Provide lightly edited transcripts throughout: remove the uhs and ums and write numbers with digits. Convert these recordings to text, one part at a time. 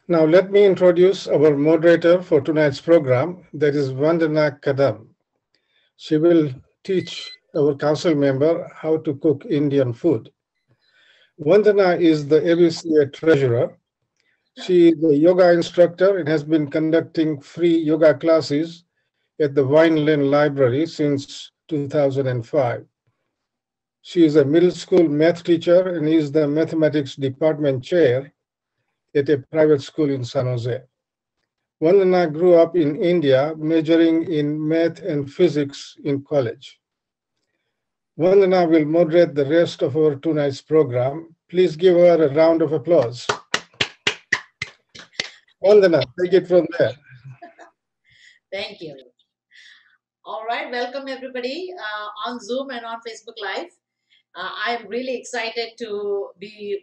Now, let me introduce our moderator for tonight's program, that is Vandana Kadam. She will teach our council member how to cook Indian food. Vandana is the AVCA Treasurer. She is a yoga instructor and has been conducting free yoga classes at the Vineland Library since 2005. She is a middle school math teacher and is the mathematics department chair at a private school in San Jose. Vandana grew up in India, majoring in math and physics in college. Vandana will moderate the rest of our tonight's program. Please give her a round of applause. Vandana, take it from there. Thank you. All right, welcome everybody on Zoom and on Facebook Live. I'm really excited to be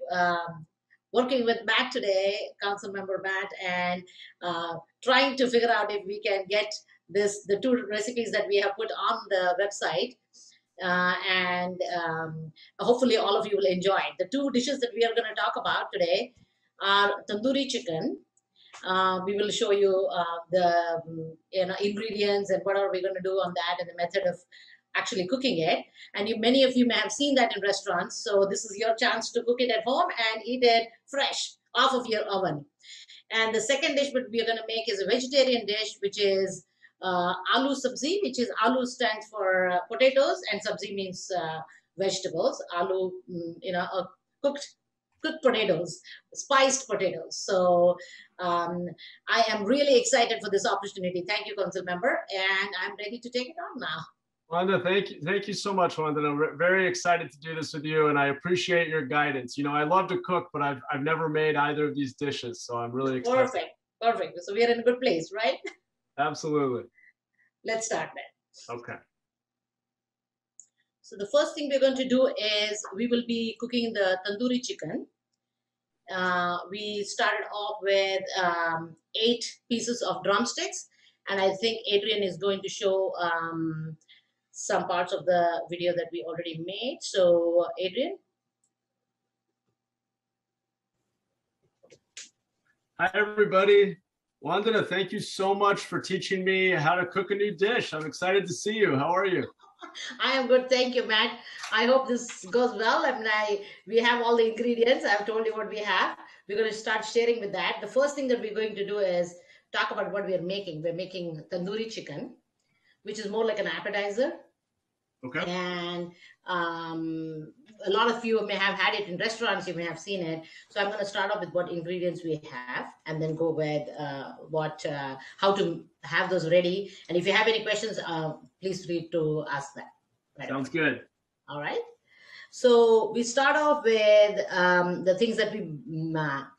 working with Matt today, Council Member Matt, and trying to figure out if we can get the two recipes that we have put on the website. And hopefully all of you will enjoy. The two dishes that we are going to talk about today are tandoori chicken. We will show you the ingredients and what are we going to do on that and the method of actually cooking it. And many of you may have seen that in restaurants. So this is your chance to cook it at home and eat it fresh off of your oven. And the second dish that we are going to make is a vegetarian dish, which is aloo sabzi, which is aloo stands for potatoes and sabzi means vegetables. Aloo, cooked potatoes, spiced potatoes. So I am really excited for this opportunity. Thank you, Council Member, and I'm ready to take it on now. Wanda, thank you so much, Wanda. I'm very excited to do this with you, and I appreciate your guidance. You know, I love to cook, but I've never made either of these dishes, so I'm really excited. Perfect. So we are in a good place, right? Absolutely. Let's start then. Okay. So the first thing we're going to do is we will be cooking the tandoori chicken. We started off with 8 pieces of drumsticks, and I think Adrian is going to show some parts of the video that we already made. So Adrian. Hi everybody. Vandana, thank you so much for teaching me how to cook a new dish. I'm excited to see you. How are you? I am good. Thank you, Matt. I hope this goes well. I mean, we have all the ingredients. I've told you what we have. We're going to start sharing with that. The first thing that we're going to do is talk about what we're making. We're making tandoori chicken, which is more like an appetizer. Okay. And a lot of you may have had it in restaurants. You may have seen it. So I'm going to start off with what ingredients we have, and then go with how to have those ready. And if you have any questions, please feel free to ask that. Right. Sounds good. All right. So we start off with the things that we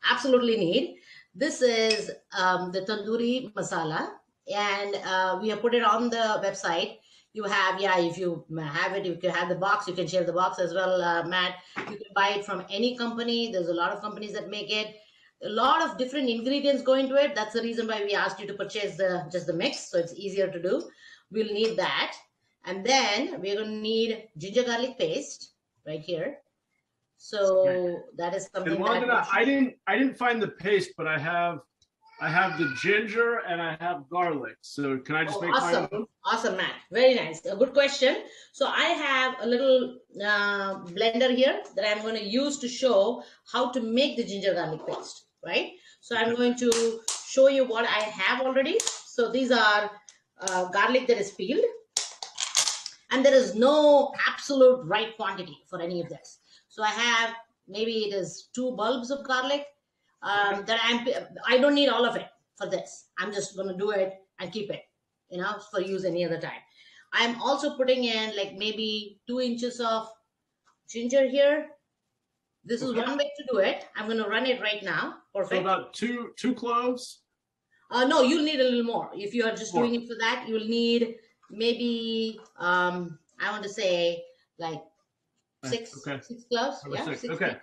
absolutely need. This is the tandoori masala, and we have put it on the website. You have, if you have it, you can have the box. You can share the box as well, Matt. You can buy it from any company. There's a lot of companies that make it. A lot of different ingredients go into it. That's the reason why we asked you to purchase just the mix, so it's easier to do. We'll need that. And then we're going to need ginger garlic paste right here. So that is something. And Wanda, I didn't find the paste, but I have the ginger and I have garlic. So can I just make awesome. mine? Awesome, Matt. Very nice. A good question. So I have a little blender here that I'm going to use to show how to make the ginger garlic paste, right? So I'm going to show you what I have already. So these are garlic that is peeled. And there is no absolute right quantity for any of this. So I have, maybe it is 2 bulbs of garlic. That I don't need all of it for this. I'm just going to do it and keep it, for use any other time. I'm also putting in like maybe 2 inches of ginger here. This is one way to do it. I'm going to run it right now. Perfect. So about two cloves? No, you'll need a little more. If you are just doing it for that, you'll need maybe, I want to say like 6 cloves. Yeah, 6. 6 okay.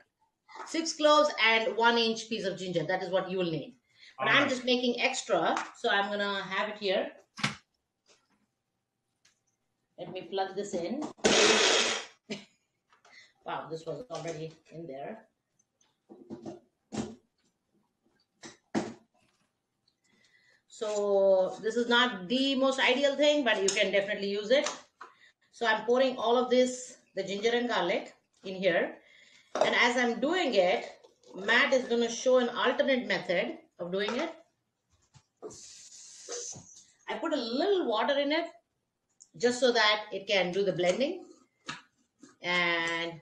6 cloves and 1 inch piece of ginger. That is what you will need. But I'm just making extra, so I'm gonna have it here. Let me plug this in. Wow, this was already in there. So this is not the most ideal thing, but you can definitely use it. So I'm pouring all of this, the ginger and garlic in here. And as I'm doing it, Matt is going to show an alternate method of doing it. I put a little water in it just so that it can do the blending. And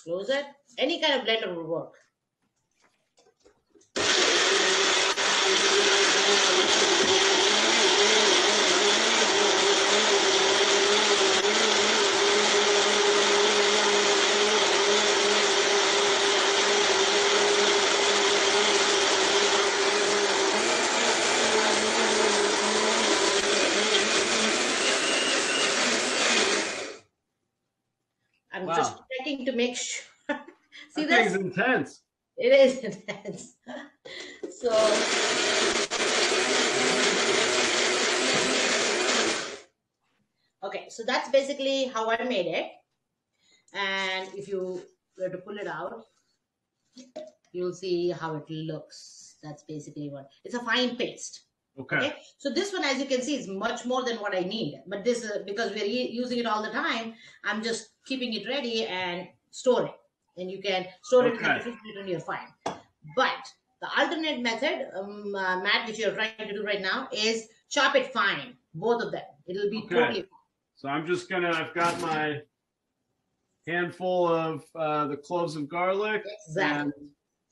close it. Any kind of blender will work. I'm just checking to make sure. See that this? thing's intense. It is intense. So okay, so that's basically how I made it. And if you were to pull it out, you'll see how it looks. That's basically what it's a fine paste. Okay. So this one, as you can see, is much more than what I need. But this is because we're using it all the time. I'm just keeping it ready and store it. And you can store it in the refrigerator and you're fine. But the alternate method, Matt, which you're trying to do right now, is chop it fine. Both of them. It'll be totally fine. So I'm just gonna, I've got my handful of the cloves of garlic. Exactly. And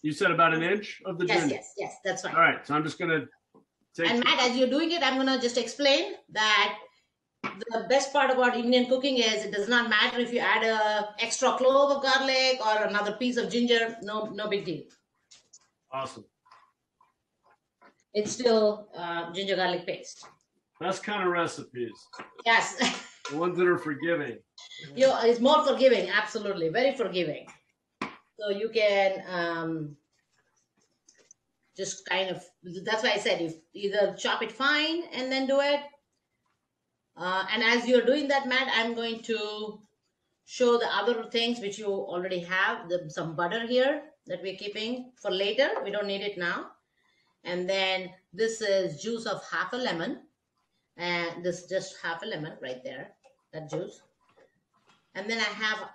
you said about an inch of the ginger. Yes, that's fine. All right, so I'm just gonna take. And Matt, as you're doing it, I'm gonna just explain that the best part about Indian cooking is it does not matter if you add a extra clove of garlic or another piece of ginger. No big deal. Awesome. It's still ginger garlic paste. Best kind of recipes. Yes. The ones that are forgiving. It's more forgiving, absolutely, very forgiving. So you can just kind of, that's why I said, if either chop it fine and then do it. And as you're doing that, Matt, I'm going to show the other things which you already have. Some butter here that we're keeping for later. We don't need it now. And then this is juice of half a lemon. And this is just half a lemon right there, that juice. And then I have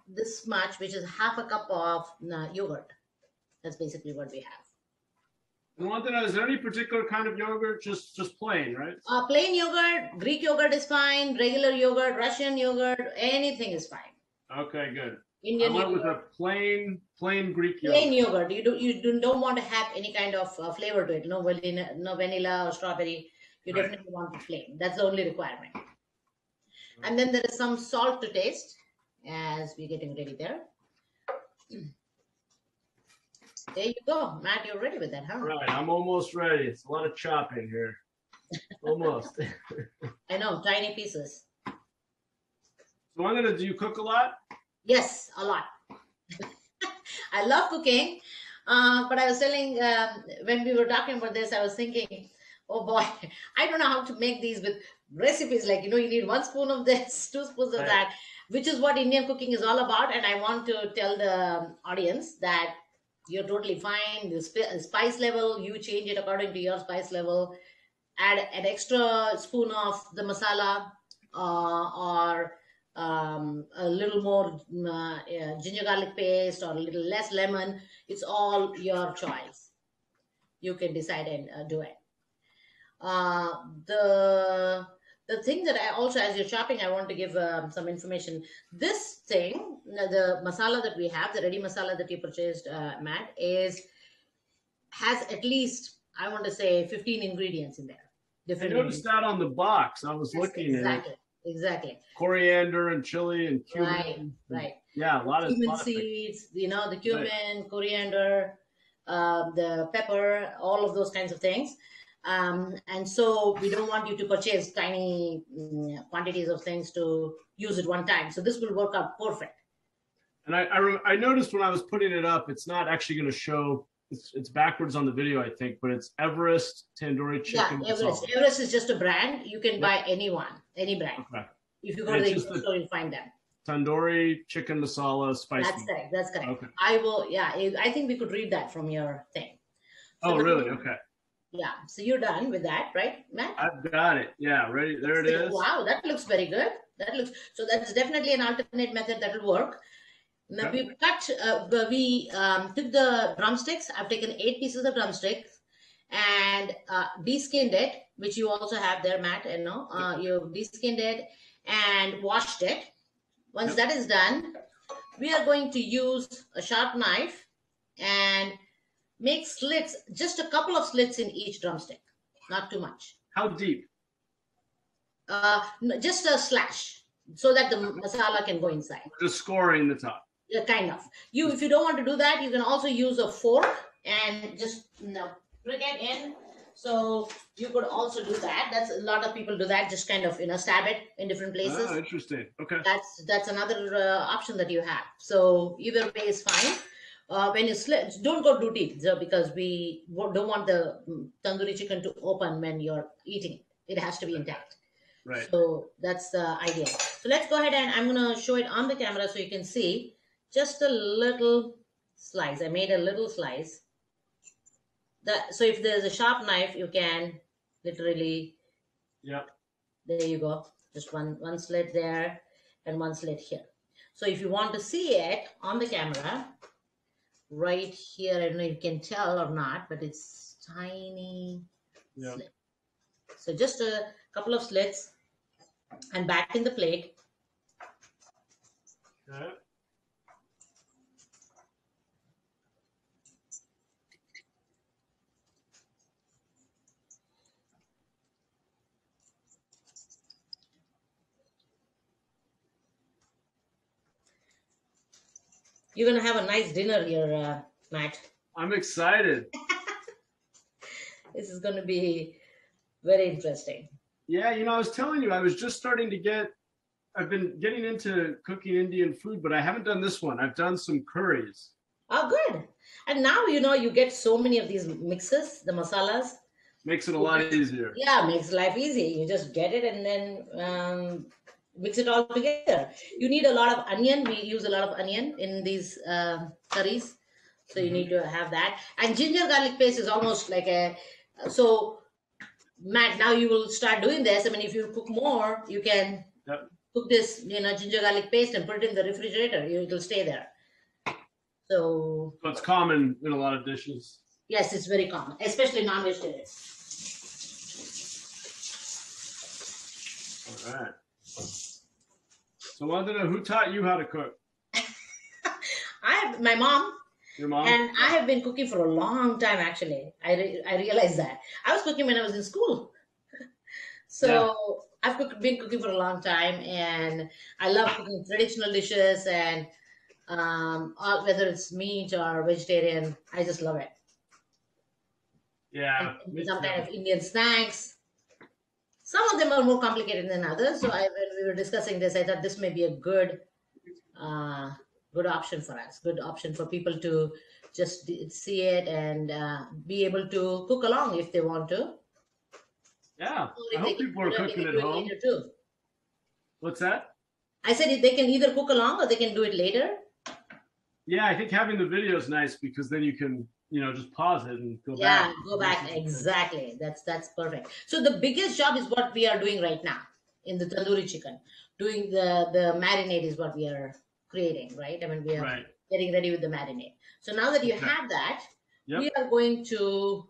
this much, which is half a cup of yogurt. That's basically what we have. And one thing, is there any particular kind of yogurt? Just plain, right? Plain yogurt, Greek yogurt is fine, regular yogurt, Russian yogurt, anything is fine. Okay, good. Indian I went yogurt. with a plain Greek yogurt. Plain yogurt. You don't want to have any kind of flavor to it. No vanilla or strawberry. You definitely want it plain. That's the only requirement. And then there is some salt to taste as we're getting ready there. There you go. Matt, you're ready with that, huh? Right, I'm almost ready. It's a lot of chopping here. Almost. I know, tiny pieces. So do you cook a lot? Yes, a lot. I love cooking. But I was telling, when we were talking about this, I was thinking, oh boy, I don't know how to make these with recipes. Like, you need 1 spoon of this, 2 spoons of that, which is what Indian cooking is all about. And I want to tell the audience that you're totally fine. The spice level, you change it according to your spice level. Add an extra spoon of the masala or a little more ginger garlic paste or a little less lemon. It's all your choice. You can decide and do it. The thing that I also, as you're chopping, I want to give some information. This thing, the masala that we have, the ready masala that you purchased, Matt, has at least, I want to say, 15 ingredients in there. I noticed that on the box. I was looking at it. Exactly. Coriander and chili and cumin. Right. Yeah, a lot of cumin seeds, the cumin, coriander, the pepper, all of those kinds of things. And so we don't want you to purchase tiny quantities of things to use it one time. So this will work out perfect. And I noticed when I was putting it up, it's not actually going to show. It's backwards on the video, I think, but it's Everest Tandoori Chicken. Yeah, Everest. Everest is just a brand. You can buy any brand. Okay. If you go to the store, you'll find them. Tandoori Chicken Masala Spicy. That's correct. Okay. I will. Yeah, I think we could read that from your thing. So really? Okay. Yeah. So you're done with that, right, Matt? I've got it. Yeah, ready. There it is. Wow, that looks very good. That looks so. That's definitely an alternate method that will work. Now Okay. we cut. We took the drumsticks. I've taken 8 pieces of drumsticks and deskinned it, which you also have there, Matt. And no, you deskinned it and washed it. Once that is done, we are going to use a sharp knife and make slits, just a couple of slits in each drumstick, not too much. How deep? Just a slash so that the masala can go inside. Just scoring the top. Yeah, kind of. If you don't want to do that, you can also use a fork and just prick it in. So you could also do that. That's a lot of people do that. Just kind of stab it in different places. Oh, interesting. Okay. That's another option that you have. So either way is fine. When you slit, don't go too deep because we don't want the tandoori chicken to open when you're eating it. It has to be intact. Right. So that's the idea. So let's go ahead and I'm going to show it on the camera so you can see just a little slice. I made a little slice. So if there's a sharp knife, you can literally. Yeah. There you go. Just one slit there and one slit here. So if you want to see it on the camera, right here, I don't know if you can tell or not, but it's tiny slit. So just a couple of slits and back in the plate. Okay. You're going to have a nice dinner here, Matt. I'm excited. This is going to be very interesting. Yeah, I was telling you, I was just starting to I've been getting into cooking Indian food, but I haven't done this one. I've done some curries. Oh, good. And now, you get so many of these mixes, the masalas. Makes it a lot easier. Yeah, makes life easy. You just get it and then mix it all together. You need a lot of onion. We use a lot of onion in these curries. So you need to have that. And ginger garlic paste is almost like so Matt, now you will start doing this. I mean, if you cook more, you can cook this, ginger garlic paste and put it in the refrigerator. It'll stay there. So it's common in a lot of dishes. Yes, it's very common, especially non-vegetarians. All right. So Vandana, who taught you how to cook? My mom. Your mom? And I have been cooking for a long time, actually. I realized that. I was cooking when I was in school. So I've been cooking for a long time, and I love cooking traditional dishes, and whether it's meat or vegetarian, I just love it. Yeah. Some kind of Indian snacks. Some of them are more complicated than others. So when we were discussing this, I thought this may be a good option for us, good option for people to just see it and be able to cook along if they want to. Yeah, I hope people are cooking at home. Too. What's that? I said they can either cook along or they can do it later. Yeah, I think having the video is nice because then you can, just pause it and go back. Yeah, go back. Exactly. That's perfect. So the biggest job is what we are doing right now in the tandoori chicken. Doing the marinade is what we are creating, right? I mean, we are getting ready with the marinade. So now that you have that, we are going to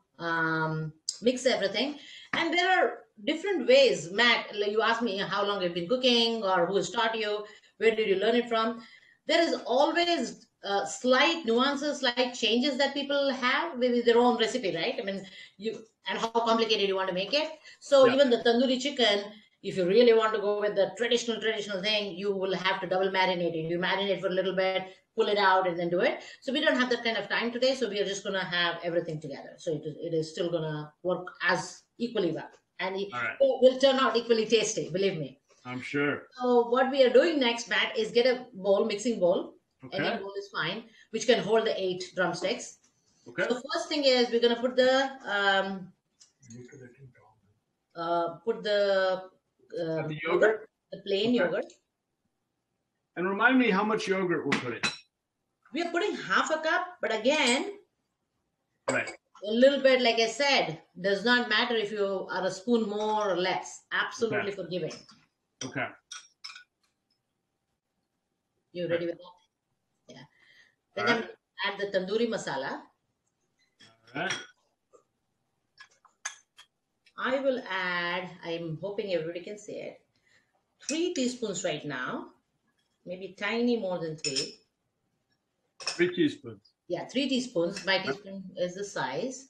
mix everything. And there are different ways. Matt, you asked me how long you've been cooking or who has taught you, where did you learn it from? There is always slight nuances, slight changes that people have with their own recipe, right? I mean, and how complicated you want to make it. So even the tandoori chicken, if you really want to go with the traditional thing, you will have to double marinate it. You marinate for a little bit, pull it out, and then do it. So we don't have that kind of time today. So we are just going to have everything together. So it is still going to work as equally well. And it will turn out equally tasty, believe me. I'm sure. So what we are doing next, Matt, is get a mixing bowl. Okay. Any bowl is fine, which can hold the 8 drumsticks. Okay. So first thing is we're going to put the yogurt, the plain yogurt. And remind me how much yogurt we're putting. We are putting half a cup, but again, A little bit, like I said, does not matter if you are a spoon more or less. Absolutely Okay. forgiving. Okay. You ready with that? Yeah. Then All I'm right. add the tandoori masala. All right. I will add, I'm hoping everybody can see it, 3 teaspoons right now, maybe tiny more than 3. 3 teaspoons. Yeah, 3 teaspoons. My teaspoon is the size.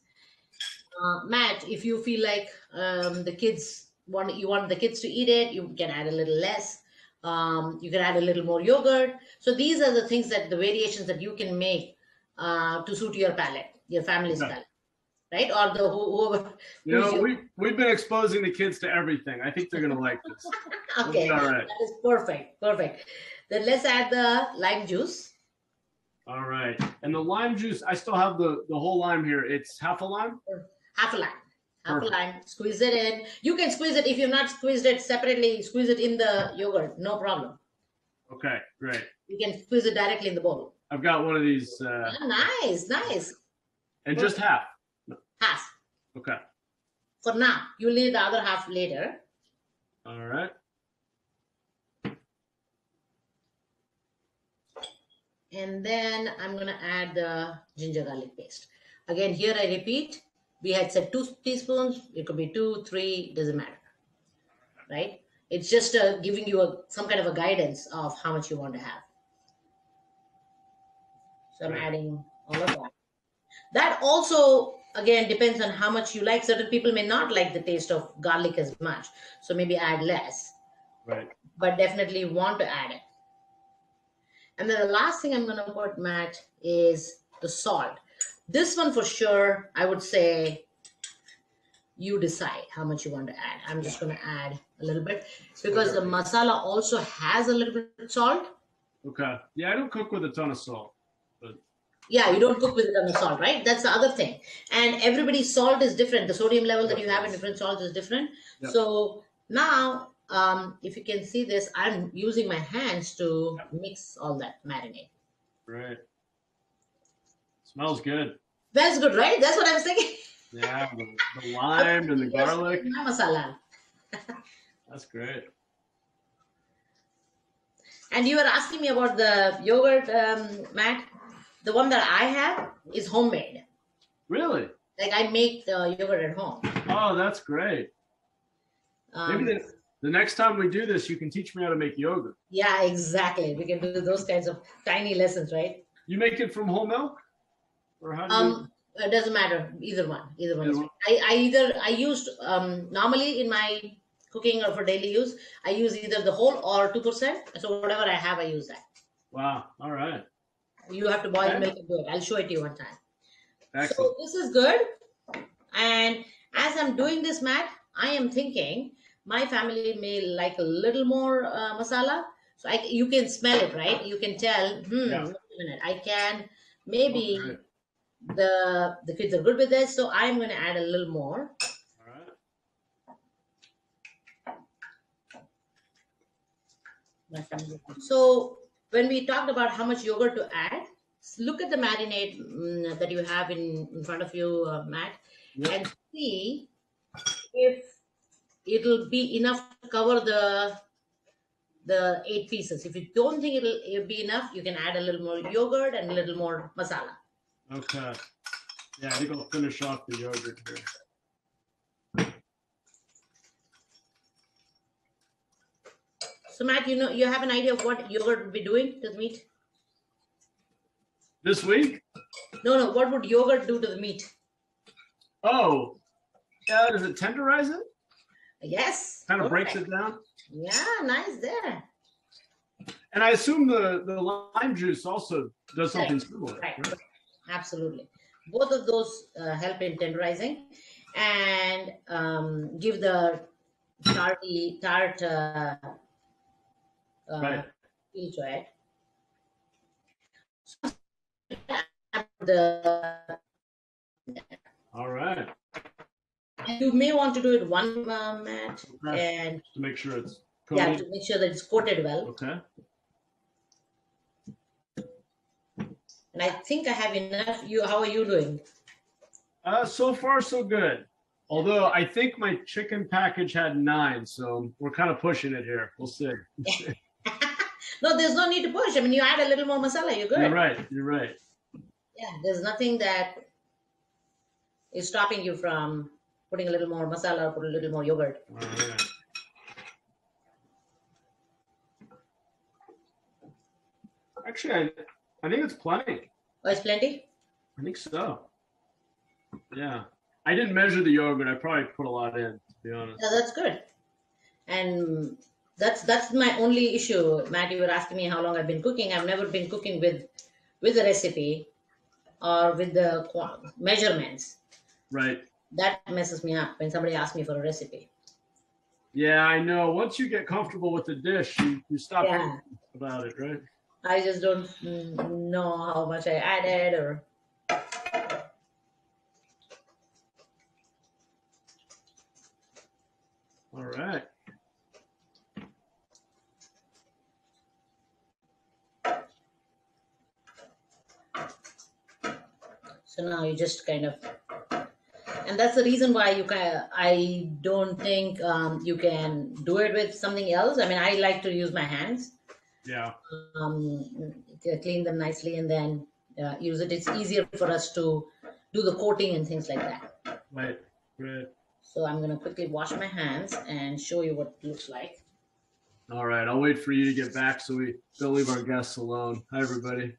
Matt, if you feel like the kids want the kids to eat it, you can add a little less. You can add a little more yogurt. So these are the things that the variations that you can make to suit your palate, your family's Okay. palate, right? Or the whoever You who's know, your we've been exposing the kids to everything. I think they're gonna like this. We'll be okay. all right. That is perfect. Perfect. Then let's add the lime juice. All right. And the lime juice, I still have the whole lime here. It's half a lime? Half a lime. Half Perfect. a lime. Squeeze it in. You can squeeze it if you've not squeezed it separately. Squeeze it in the yogurt. No problem. Okay, great. You can squeeze it directly in the bowl. I've got one of these. Nice, nice. And just half. Half. Okay. For now. You'll need the other half later. All right. And then I'm going to add the ginger garlic paste. Again, here I repeat, we had said 2 teaspoons. It could be 2, 3, doesn't matter. Right? It's just giving you some kind of a guidance of how much you want to have. So I'm adding all of that. That also, again, depends on how much you like. Certain people may not like the taste of garlic as much. So maybe add less. Right. But definitely want to add it. And then the last thing I'm going to put, Matt, is the salt. This one for sure, I would say you decide how much you want to add. I'm just going to add a little bit because the masala also has a little bit of salt. Okay. Yeah, I don't cook with a ton of salt. But yeah, you don't cook with a ton of salt, right? That's the other thing. And everybody's salt is different. The sodium level that you have in different salts is different. Yep. So now, if you can see this, I'm using my hands to mix all that marinade. Right. Smells good. That's good, right? That's what I'm saying. Yeah, the lime and the garlic. My masala. That's great. And you were asking me about the yogurt, Matt. The one that I have is homemade. Really? Like I make the yogurt at home. Oh, that's great. Maybe the next time we do this, you can teach me how to make yogurt. Yeah, exactly. We can do those kinds of tiny lessons, right? You make it from whole milk? Or how do you... It doesn't matter. Either one. Either one. Is I used normally in my cooking or for daily use, I use either the whole or 2%. So whatever I have, I use that. Wow. All right. You have to boil milk and do it. I'll show it to you one time. Excellent. So this is good. And as I'm doing this, Matt, I am thinking my family may like a little more masala. So you can smell it, right? You can tell, wait a minute, I can maybe... Okay. The kids are good with this, so I'm going to add a little more. All right. So when we talked about how much yogurt to add, look at the marinade that you have in front of you, Matt, and see if it'll be enough to cover the 8 pieces. If you don't think it'll be enough, you can add a little more yogurt and a little more masala. Okay. Yeah, I think I'll finish off the yogurt here. So Matt, you have an idea of what yogurt would be doing to the meat? This week? No. What would yogurt do to the meat? Oh, yeah. Does it tenderize it? Yes. Kind of breaks it down? Yeah, nice there. And I assume the lime juice also does something similar. Right. Absolutely. Both of those help in tenderizing and give the tart feel to it. All right. You may want to do it one, Matt, and to make sure it's coated. Yeah, to make sure that it's coated well. Okay. And I think I have enough. How are you doing? So far, so good. Although I think my chicken package had 9, so we're kind of pushing it here. We'll see. No, there's no need to push. I mean, you add a little more masala, you're good. You're right. You're right. Yeah, there's nothing that is stopping you from putting a little more masala or put a little more yogurt. All right. Actually, I think it's plenty. Oh, it's plenty? I think so. Yeah. I didn't measure the yogurt. I probably put a lot in, to be honest. Yeah, that's good. And that's my only issue. Matt, you were asking me how long I've been cooking. I've never been cooking with a recipe or with the measurements. Right. That messes me up when somebody asks me for a recipe. Yeah, I know. Once you get comfortable with the dish, you stop Yeah. thinking about it, right? I just don't know how much I added or. All right. So now you just kind of, and that's the reason why I don't think you can do it with something else. I mean, I like to use my hands. Yeah. Clean them nicely and then use it. It's easier for us to do the coating and things like that. Right. Right. So I'm going to quickly wash my hands and show you what it looks like. All right. I'll wait for you to get back so we don't leave our guests alone. Hi, everybody.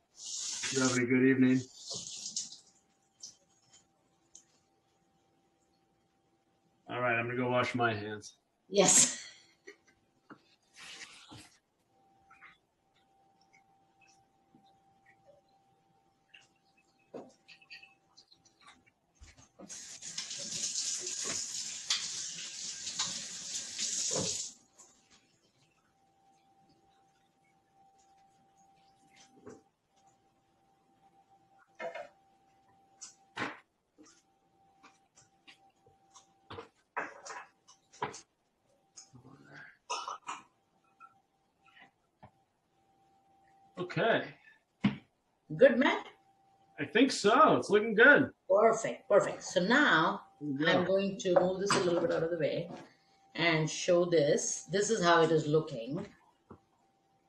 You're having a good evening. All right. I'm going to go wash my hands. Yes. Okay. Good, Matt? I think so. It's looking good. Perfect. Perfect. So now Yeah. I'm going to move this a little bit out of the way and show this. This is how it is looking.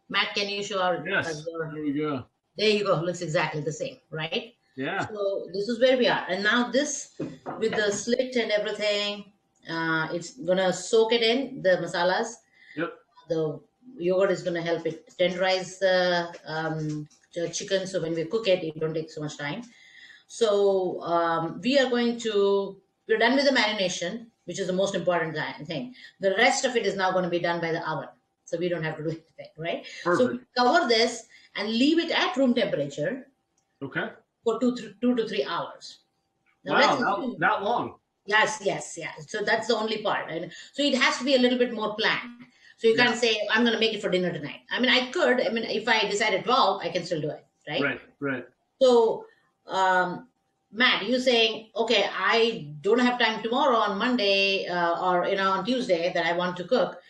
Matt, can you show our... Yes. There we go. There you go. Looks exactly the same, right? Yeah. So this is where we are. And now this, with the slit and everything, it's going to soak it in, the masalas. Yep. The yogurt is going to help it tenderize the chicken. So when we cook it, it don't take so much time. So we're done with the marination, which is the most important thing. The rest of it is now going to be done by the oven. So we don't have to do anything, right? Perfect. So we cover this and leave it at room temperature. Okay. For 2 to 3 hours. Now Wow, that long. Yes. So that's the only part. And so it has to be a little bit more planned. So you can't say, I'm going to make it for dinner tonight. I mean, I could. I mean, if I decide at 12, I can still do it, right? Right. So, Matt, you saying, okay, I don't have time tomorrow on Monday or, on Tuesday that I want to cook.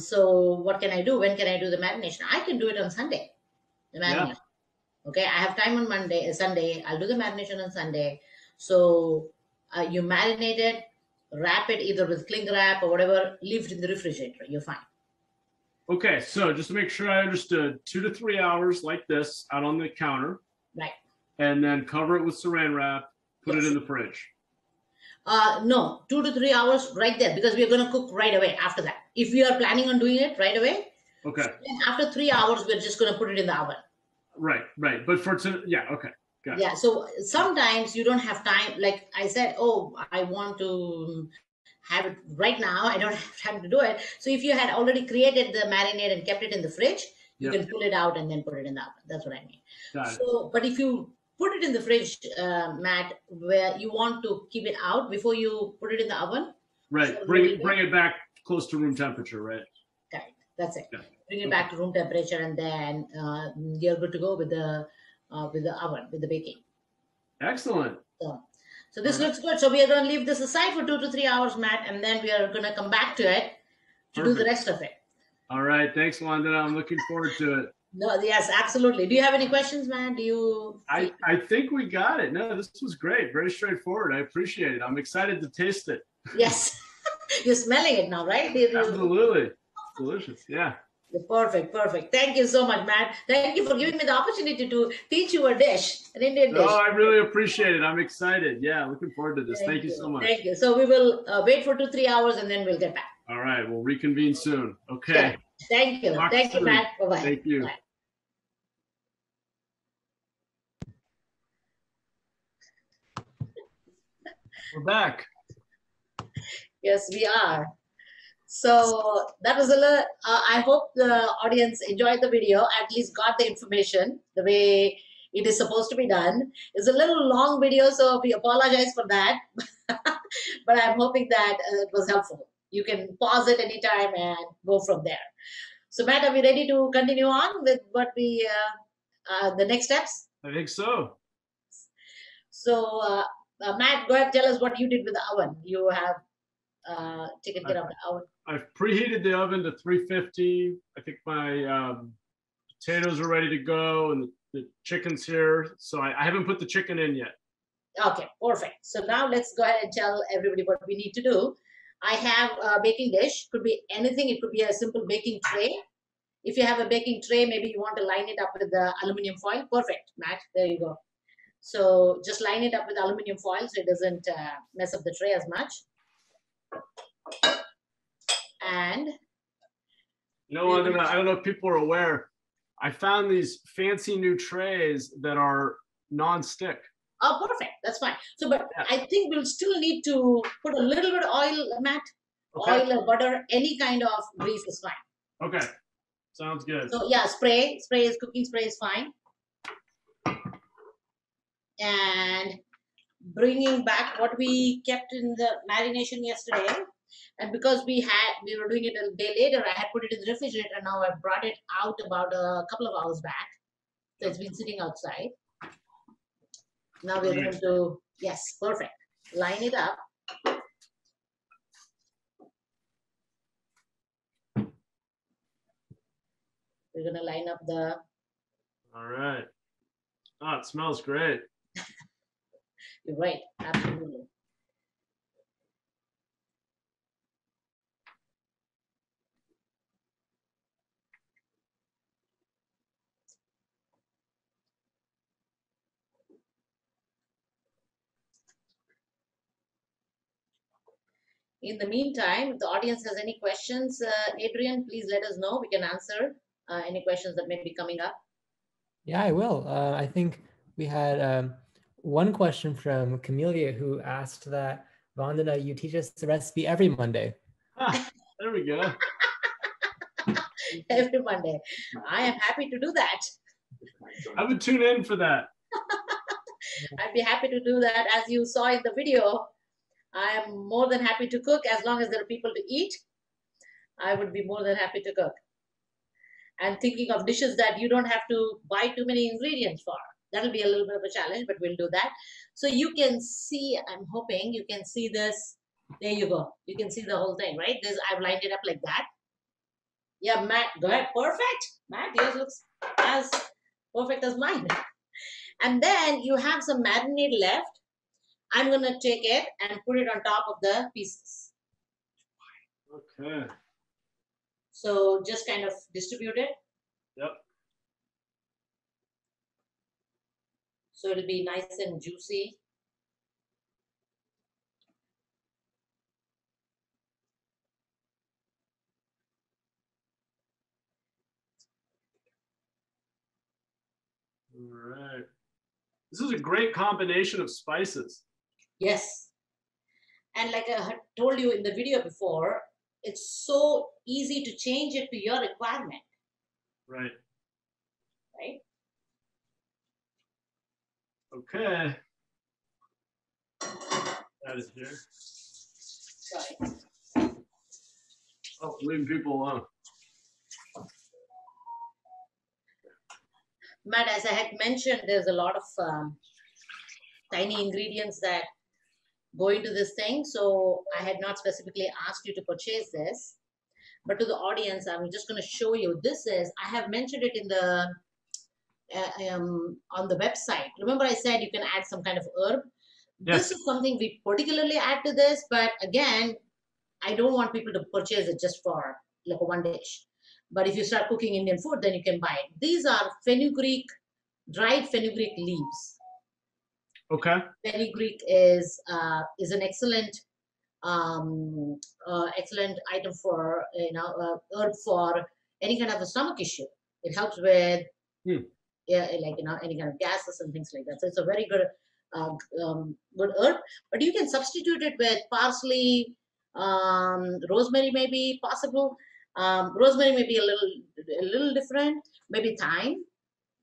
So what can I do? When can I do the marination? I can do it on Sunday, the marination. Yeah. Okay, I have time on Sunday. I'll do the marination on Sunday. So you marinate it, wrap it either with cling wrap or whatever, leave it in the refrigerator. You're fine. Okay, so just to make sure I understood, 2 to 3 hours like this out on the counter. Right. And then cover it with saran wrap, put it in the fridge. No, 2 to 3 hours right there because we're going to cook right away after that. If we are planning on doing it right away, Okay. then after 3 hours, we're just going to put it in the oven. Right. But okay. Got it. Yeah, so sometimes you don't have time. Like I said, I want to have it right now. I don't have time to do it. So if you had already created the marinade and kept it in the fridge, you can pull it out and then put it in the oven. That's what I mean. Got it. So, but if you put it in the fridge, Matt, where you want to keep it out before you put it in the oven. Right. So Bring it back close to room temperature, right? Correct. That's it. Yeah. Bring it back to room temperature, and then you're good to go with the oven, with the baking. Excellent. So this looks good. So we are going to leave this aside for 2 to 3 hours, Matt, and then we are going to come back to it to do the rest of it. All right. Thanks, Vandana. I'm looking forward to it. No, yes, absolutely. Do you have any questions, man? Do you? I think we got it. No, this was great. Very straightforward. I appreciate it. I'm excited to taste it. Yes, you're smelling it now, right? Absolutely. It's delicious. Yeah. Perfect, perfect. Thank you so much, Matt. Thank you for giving me the opportunity to teach you a dish, an Indian No, dish. I really appreciate it. I'm excited. Yeah, looking forward to this. Thank you so much. Thank you. So we will wait for 2-3 hours and then we'll get back. All right. We'll reconvene soon. Okay. Sure. Thank you. Talk Thank you, soon. Matt. Bye-bye. Thank you. Bye. We're back. Yes, we are. So that was a little, I hope the audience enjoyed the video, at least got the information the way it is supposed to be done. It's a little long video, so we apologize for that. But I'm hoping that it was helpful. You can pause it anytime and go from there. So Matt, are we ready to continue on with what we, the next steps? I think so. So Matt, go ahead, tell us what you did with the oven. You have taken care of the oven. I've preheated the oven to 350. I think my potatoes are ready to go and the chicken's here. So I haven't put the chicken in yet. Okay, perfect. So now let's go ahead and tell everybody what we need to do. I have a baking dish. Could be anything. It could be a simple baking tray. If you have a baking tray, maybe you want to line it up with the aluminum foil. Perfect, Matt. There you go. So just line it up with aluminum foil so it doesn't mess up the tray as much. And you know, I don't know if people are aware. I found these fancy new trays that are non-stick. Oh, perfect. That's fine. So, but yeah. I think we'll still need to put a little bit of oil, Matt. Okay. Oil or butter, any kind of grease is fine. Okay. Sounds good. So yeah, cooking spray is fine. And bringing back what we kept in the marination yesterday. And because we were doing it a day later, I had put it in the refrigerator. And now I brought it out about a couple of hours back. So it's been sitting outside. Now we're going to, yes, perfect. Line it up. We're going to line up the... All right. Oh, it smells great. You're right. Absolutely. In the meantime, if the audience has any questions, Adrian, please let us know. We can answer any questions that may be coming up. Yeah, I will. I think we had one question from Camelia who asked that, Vandana, you teach us the recipe every Monday. There we go. Every Monday. I am happy to do that. I would tune in for that. I'd be happy to do that. As you saw in the video, I am more than happy to cook as long as there are people to eat. I would be more than happy to cook. And thinking of dishes that you don't have to buy too many ingredients for. That'll be a little bit of a challenge, but we'll do that. So you can see, I'm hoping you can see this. There you go. You can see the whole thing, right? I've lined it up like that. Yeah, Matt, go ahead. Perfect. Matt, yours looks as perfect as mine. And then you have some marinade left. I'm going to take it and put it on top of the pieces. Okay. So just kind of distribute it. Yep. So it'll be nice and juicy. All right. This is a great combination of spices. Yes. And like I had told you in the video before, it's so easy to change it to your requirement. Right. Right? Okay. That is here. Sorry. Oh, leaving people alone. Matt, as I had mentioned, there's a lot of tiny ingredients that go into this thing. So I had not specifically asked you to purchase this. But to the audience, I'm just going to show you. This is, I have mentioned it in the on the website. Remember I said you can add some kind of herb. Yes. This is something we particularly add to this, but again, I don't want people to purchase it just for like a one dish. But if you start cooking Indian food, then you can buy it. These are fenugreek, dried fenugreek leaves. Okay. Fenugreek is an excellent excellent item for herb for any kind of a stomach issue. It helps with any kind of gases and things like that. So it's a very good good herb. But you can substitute it with parsley, rosemary, maybe possible. Rosemary may be a little different. Maybe thyme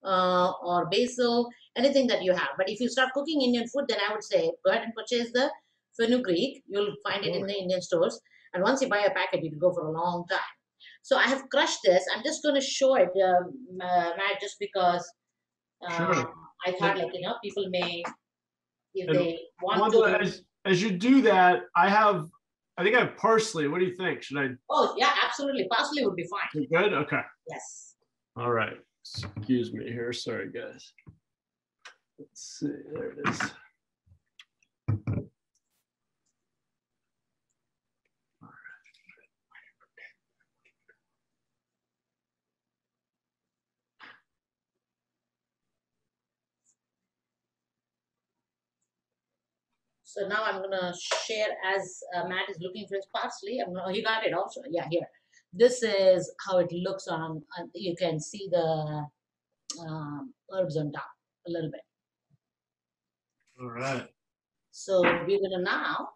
or basil, anything that you have. But if you start cooking Indian food, then I would say go ahead and purchase the fenugreek. You'll find it in the Indian stores. And once you buy a packet, you can go for a long time. So I have crushed this. I'm just going to show it, Matt, just because Sure. I thought, people may, if they want to. As you do that, I think I have parsley. What do you think? Should I? Oh, yeah, absolutely. Parsley would be fine. Good? Okay. Yes. All right. Excuse me here. Sorry, guys. Let's see. There it is. So now I'm going to share as Matt is looking for his parsley. He got it also. Yeah, here. This is how it looks on. You can see the herbs on top a little bit. All right. So we're going to now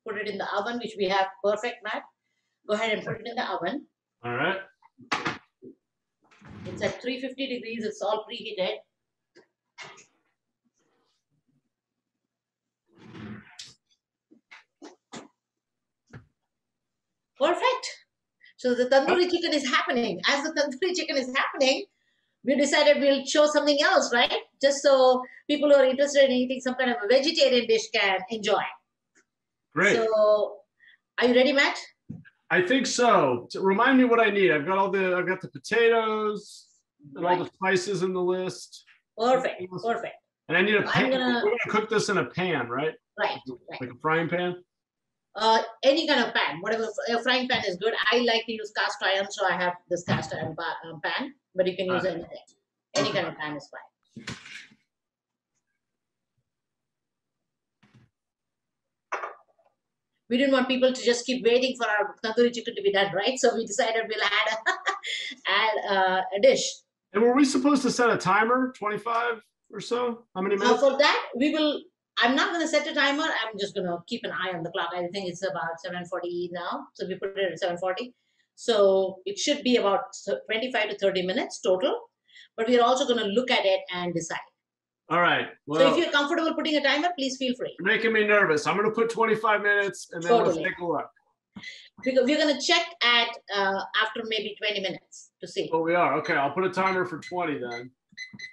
put it in the oven, which we have perfect, Matt. Go ahead and put it in the oven. All right. It's at 350 degrees. It's all preheated. Perfect. So the tandoori chicken is happening. As the tandoori chicken is happening, we decided we'll show something else, right? Just so people who are interested in eating some kind of a vegetarian dish can enjoy. Great. So, are you ready, Matt? I think so. Remind me what I need. I've got the potatoes and all the spices in the list. Perfect. Perfect. And I need a pan. We're gonna cook this in a pan, right? Right. Like a frying pan. Any kind of pan, whatever. A frying pan is good. I like to use cast iron, so I have this cast iron pan. But you can use anything. Any kind of pan is fine. We didn't want people to just keep waiting for our tandoori chicken to be done, right? So we decided we'll add a dish. And were we supposed to set a timer, 25 or so? How many minutes? For that, we will. I'm not going to set a timer. I'm just going to keep an eye on the clock. I think it's about 7:40 now. So we put it at 7:40. So it should be about 25 to 30 minutes total. But we're also going to look at it and decide. All right. Well, so if you're comfortable putting a timer, please feel free. You're making me nervous. I'm going to put 25 minutes and then we'll take a look. Because we're going to check at after maybe 20 minutes to see. Oh, we are. Okay. I'll put a timer for 20 then.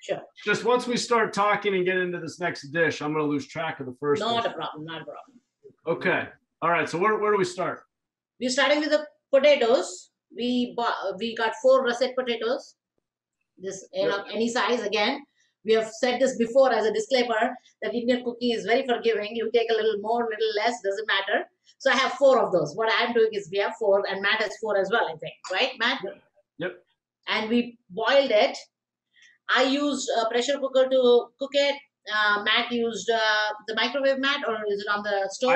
Sure. Just once we start talking and get into this next dish, I'm going to lose track of the first Not dish. a problem. Not a problem. Okay. All right. So where do we start? We're starting with the potatoes. We got 4 russet potatoes. This any size again. We have said this before as a disclaimer that Indian cooking is very forgiving. You take a little more, little less, doesn't matter. So I have 4 of those. What I'm doing is we have 4 and Matt has 4 as well, I think. Right, Matt? Yep. And we boiled it. I used a pressure cooker to cook it. Matt used the microwave, Matt, or is it on the stove?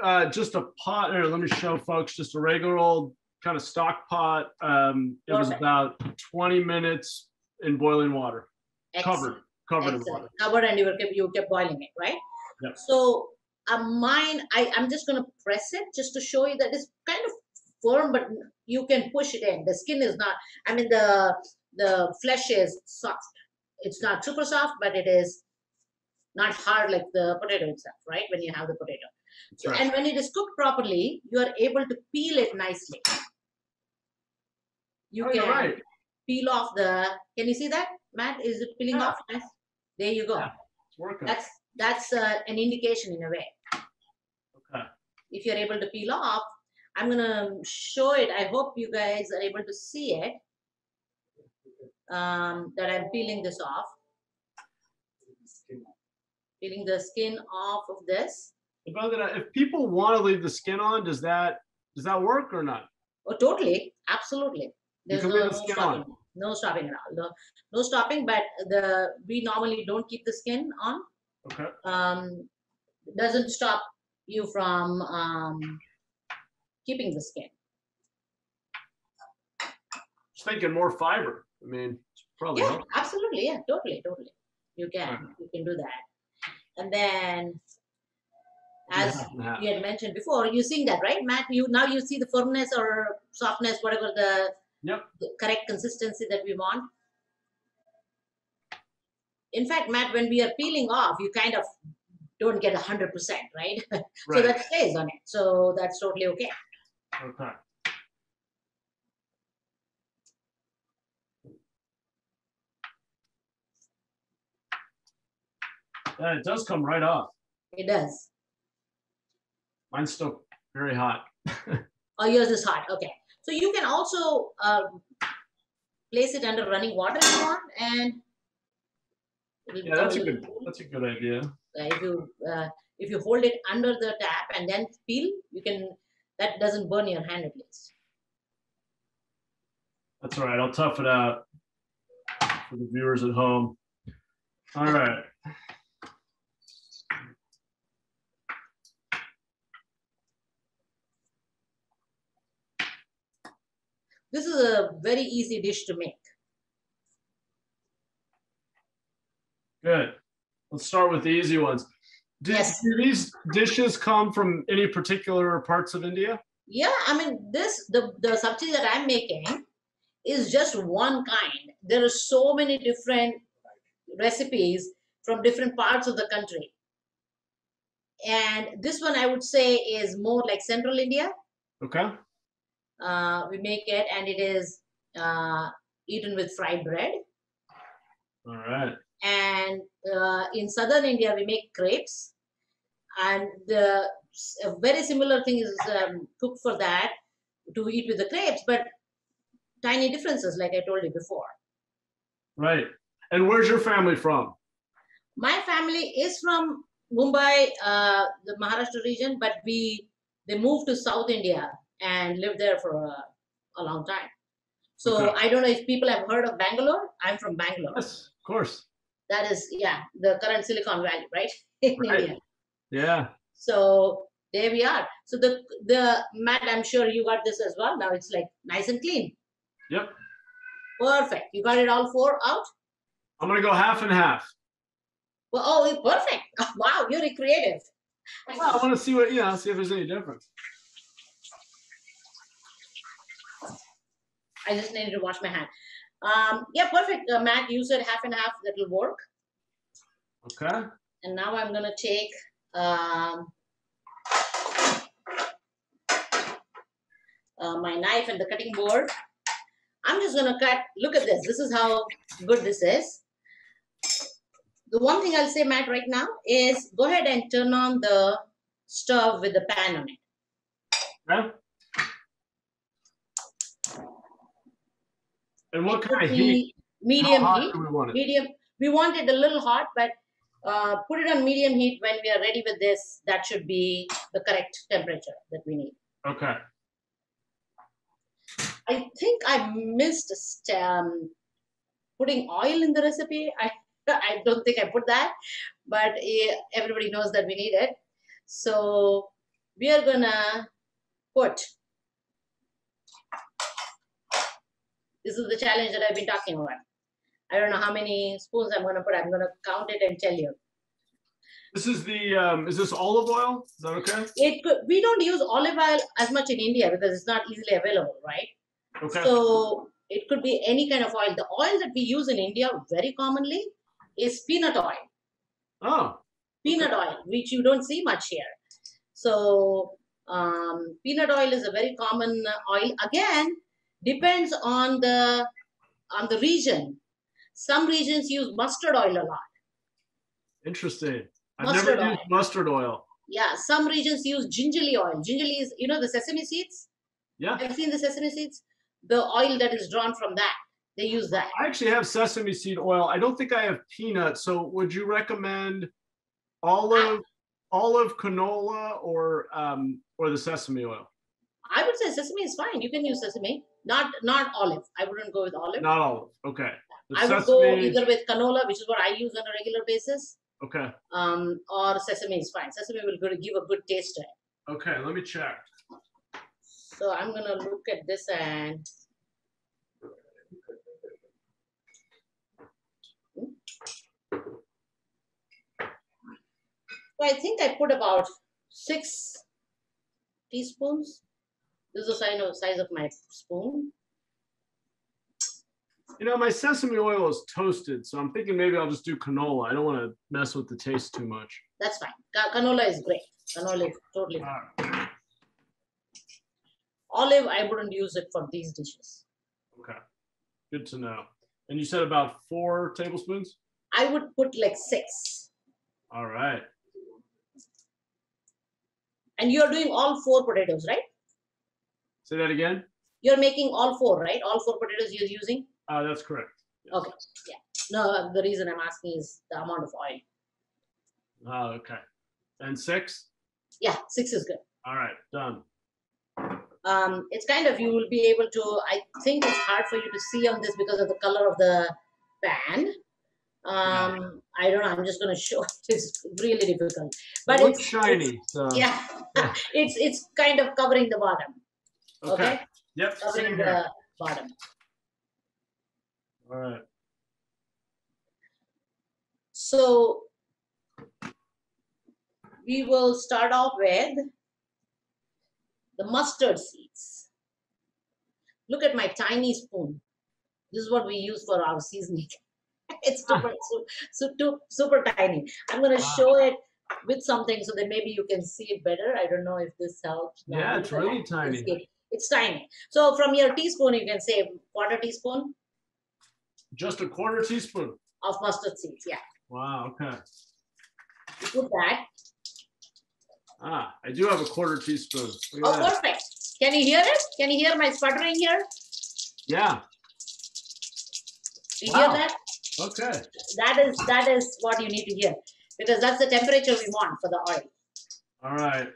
I just a pot. Here, let me show folks. Just a regular old kind of stock pot. It was about 20 minutes in boiling water. Excellent. Covered in water. Covered, and you kept boiling it, right? Yep. So mine, I'm just going to press it just to show you that it's kind of firm, but you can push it in. The skin is not. I mean, the flesh is soft. It's not super soft, but it is not hard like the potato itself, right? When you have the potato. So, right. And when it is cooked properly, you are able to peel it nicely. You can peel off the. Can you see that, Matt? Is it peeling off? Yes. There you go. Yeah, it's working. That's an indication in a way. Okay. if you're able to peel off, I'm gonna show it. I hope you guys are able to see it. That I'm peeling this off. Peeling the skin off of this. If people want to leave the skin on, does that work or not? Oh, totally, absolutely. There's no stopping. On. No stopping at all. No stopping. But we normally don't keep the skin on. Okay. Doesn't stop you from keeping the skin. Just thinking more fiber. I mean, probably. Yeah, absolutely. Yeah, totally. You can do that. And then, as you had mentioned before, you're seeing that, right, Matt? Now you see the firmness or softness, whatever the correct consistency that we want. In fact, Matt, when we are peeling off, you kind of don't get 100%, right? So that stays on it. So that's totally okay. Okay. Yeah, it does come right off. It does. Mine's still very hot. Oh, yours is hot. Okay. So you can also place it under running water if you want, and yeah, that's a good idea. If you hold it under the tap and then peel, you can. That doesn't burn your hand at least. That's all right. I'll tough it out for the viewers at home. All right. This is a very easy dish to make. Good. Let's start with the easy ones. Do these dishes come from any particular parts of India? Yeah, I mean, the sabzi that I'm making is just one kind. There are so many different recipes from different parts of the country. And this one I would say is more like Central India. Okay. We make it, and it is eaten with fried bread. All right. And in Southern India, we make crepes. And a very similar thing is cooked for that to eat with the crepes, but tiny differences, like I told you before. Right. And where's your family from? My family is from Mumbai, the Maharashtra region, but they moved to South India and lived there for a long time. So I don't know if people have heard of Bangalore. I'm from Bangalore. Yes, of course. That is, the current Silicon Valley, right? In India. Yeah. So there we are. So the Matt, I'm sure you got this as well. Now it's like nice and clean. Yep. Perfect. You got it all 4 out? I'm going to go half and half. Well, oh, perfect. Wow, you're creative. Well, I want to see see if there's any difference. I just needed to wash my hand. Yeah, perfect. Matt, you said half and half. That will work. Okay. And now I'm going to take my knife and the cutting board. I'm just going to cut. Look at this. This is how good this is. The one thing I'll say, Matt, right now is go ahead and turn on the stove with the pan on it. Okay. And what kind of heat? Medium heat. Do we want it? Medium. We want it a little hot, but put it on medium heat when we are ready with this. That should be the correct temperature that we need. Okay. I think I missed putting oil in the recipe. I don't think I put that, but everybody knows that we need it. So we are gonna put. This is the challenge that I've been talking about. I don't know how many spoons I'm going to put. I'm going to count it and tell you. This is is this olive oil? Is that okay? We don't use olive oil as much in India because it's not easily available, right? Okay. So it could be any kind of oil. The oil that we use in India very commonly is peanut oil. Oh. Peanut oil, which you don't see much here. So peanut oil is a very common oil. Again, depends on the region. Some regions use mustard oil a lot. Interesting. I've never used mustard oil. Yeah, some regions use gingerly oil. Gingerly is, you know, the sesame seeds. Yeah. I've seen the sesame seeds. The oil that is drawn from that, they use that. I actually have sesame seed oil. I don't think I have peanut. So would you recommend olive canola, or the sesame oil? I would say sesame is fine. You can use sesame, not olive. I wouldn't go with olive. Not olive. Okay. I would go either with canola, which is what I use on a regular basis. Okay. Or sesame is fine. Sesame will give a good taste to it. Okay, let me check. So I'm gonna look at this and so I think I put about 6 teaspoons. This is the size of my spoon. You know, my sesame oil is toasted, so I'm thinking maybe I'll just do canola. I don't want to mess with the taste too much. That's fine. Canola is great. Canola is totally fine. Olive, I wouldn't use it for these dishes. Okay, good to know. And you said about 4 tablespoons? I would put like 6. All right. And you're doing all 4 potatoes, right? Say that again? You're making all 4, right? All 4 potatoes you're using? That's correct. Yes. Okay, yeah. No, the reason I'm asking is the amount of oil. Oh, okay. And 6? Yeah, 6 is good. All right, done. It's kind of, you will be able to, I think it's hard for you to see on this because of the color of the pan. I don't know, I'm just going to show. It's really difficult. But it looks shiny. So. Yeah, it's kind of covering the bottom. Okay? Yep, covering the bottom. All right. So we will start off with the mustard seeds. Look at my tiny spoon. This is what we use for our seasoning. It's super tiny. I'm going to show it with something so that maybe you can see it better. I don't know if this helps. Yeah, it's really tiny. It's tiny. So from your teaspoon, you can say 1/4 teaspoon. Just a 1/4 teaspoon of mustard seeds. Yeah. Wow. Okay. You put that. I do have a 1/4 teaspoon. Oh, perfect. Can you hear it? Can you hear my sputtering here? Yeah. You hear that? Okay. That is what you need to hear, because that's the temperature we want for the oil. All right.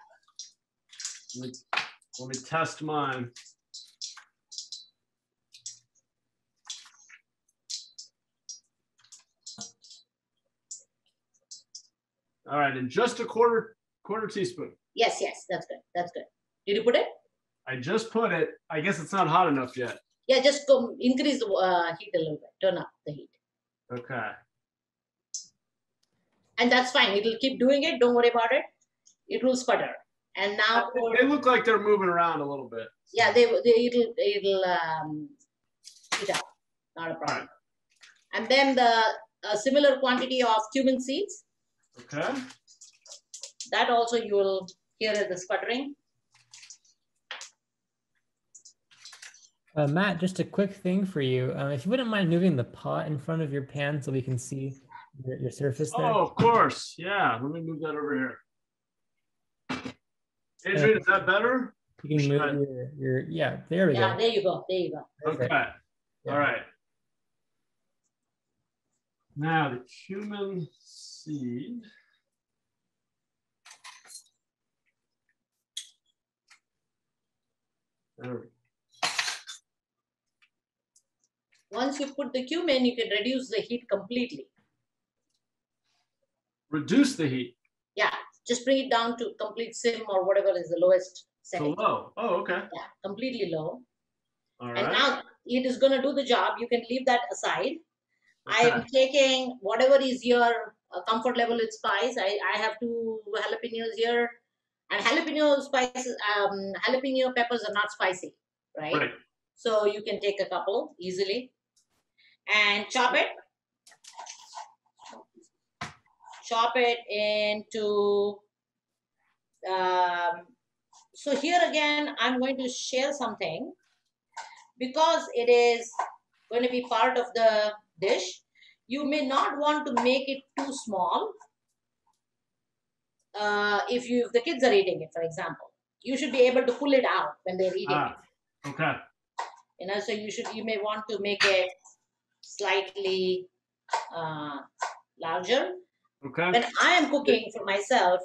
Let me test mine. All right, and just a quarter teaspoon. Yes, that's good. That's good. Did you put it? I just put it. I guess it's not hot enough yet. Yeah, just go increase the heat a little bit. Turn up the heat. Okay. And that's fine. It'll keep doing it. Don't worry about it. It will sputter. And now they look like they're moving around a little bit. Yeah, it'll heat up. Not a problem. Right. And then the similar quantity of cumin seeds. Okay. That also you will hear the sputtering. Matt, just a quick thing for you. If you wouldn't mind moving the pot in front of your pan so we can see your surface there. Oh, of course. Yeah. Let me move that over here. Adrian, is that better? You can move your yeah, there we go. Yeah, there you go. There you go. Perfect. Okay. Yeah. All right. Now the cumin seed. There we go. Once you put the cumin, you can reduce the heat completely. Reduce the heat? Yeah, just bring it down to complete sim or whatever is the lowest setting. So low. Oh, okay. Yeah, completely low. All right. And now it is going to do the job. You can leave that aside. Okay. I'm taking whatever is your comfort level with spice. I have 2 jalapenos here. And jalapeno spices, jalapeno peppers are not spicy, right? Right. So you can take a couple easily and chop it. Chop it into, so here again, I'm going to share something because it is going to be part of the dish. You may not want to make it too small. if the kids are eating it, for example, you should be able to pull it out when they're eating it. Okay. So you may want to make it slightly larger. Okay. When I am cooking for myself,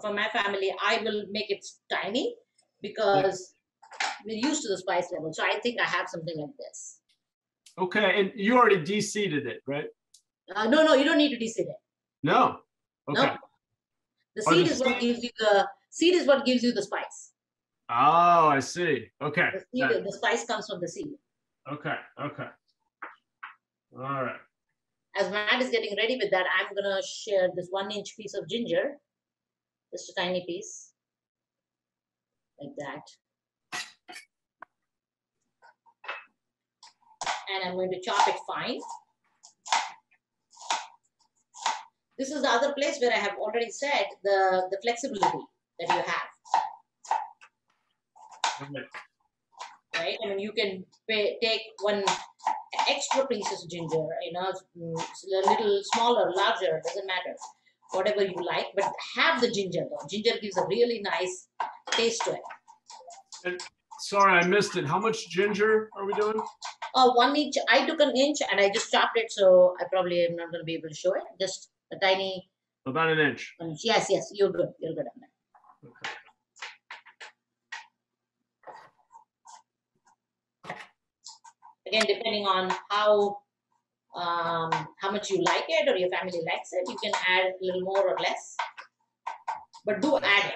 for my family, I will make it tiny because we're used to the spice level. So I think I have something like this. Okay, and you already de-seeded it, right? No, you don't need to de-seed it. No. Okay. No. The seed is what gives you the spice. Oh, I see. Okay. The spice comes from the seed. Okay. Okay. All right. As Matt is getting ready with that, I'm gonna share this 1-inch piece of ginger, just a tiny piece, like that. And I'm going to chop it fine. This is the other place where I have already said the flexibility that you have. Right? I mean, you can take one extra piece of ginger, a little smaller, larger, doesn't matter. Whatever you like, but have the ginger though. Ginger gives a really nice taste to it. And sorry, I missed it. How much ginger are we doing? 1 inch. I took an inch and I just chopped it, so I probably am not going to be able to show it. Just a tiny. About an inch. Yes, you're good. You're good on that. Okay. Again, depending on how much you like it or your family likes it, you can add a little more or less. But do add it.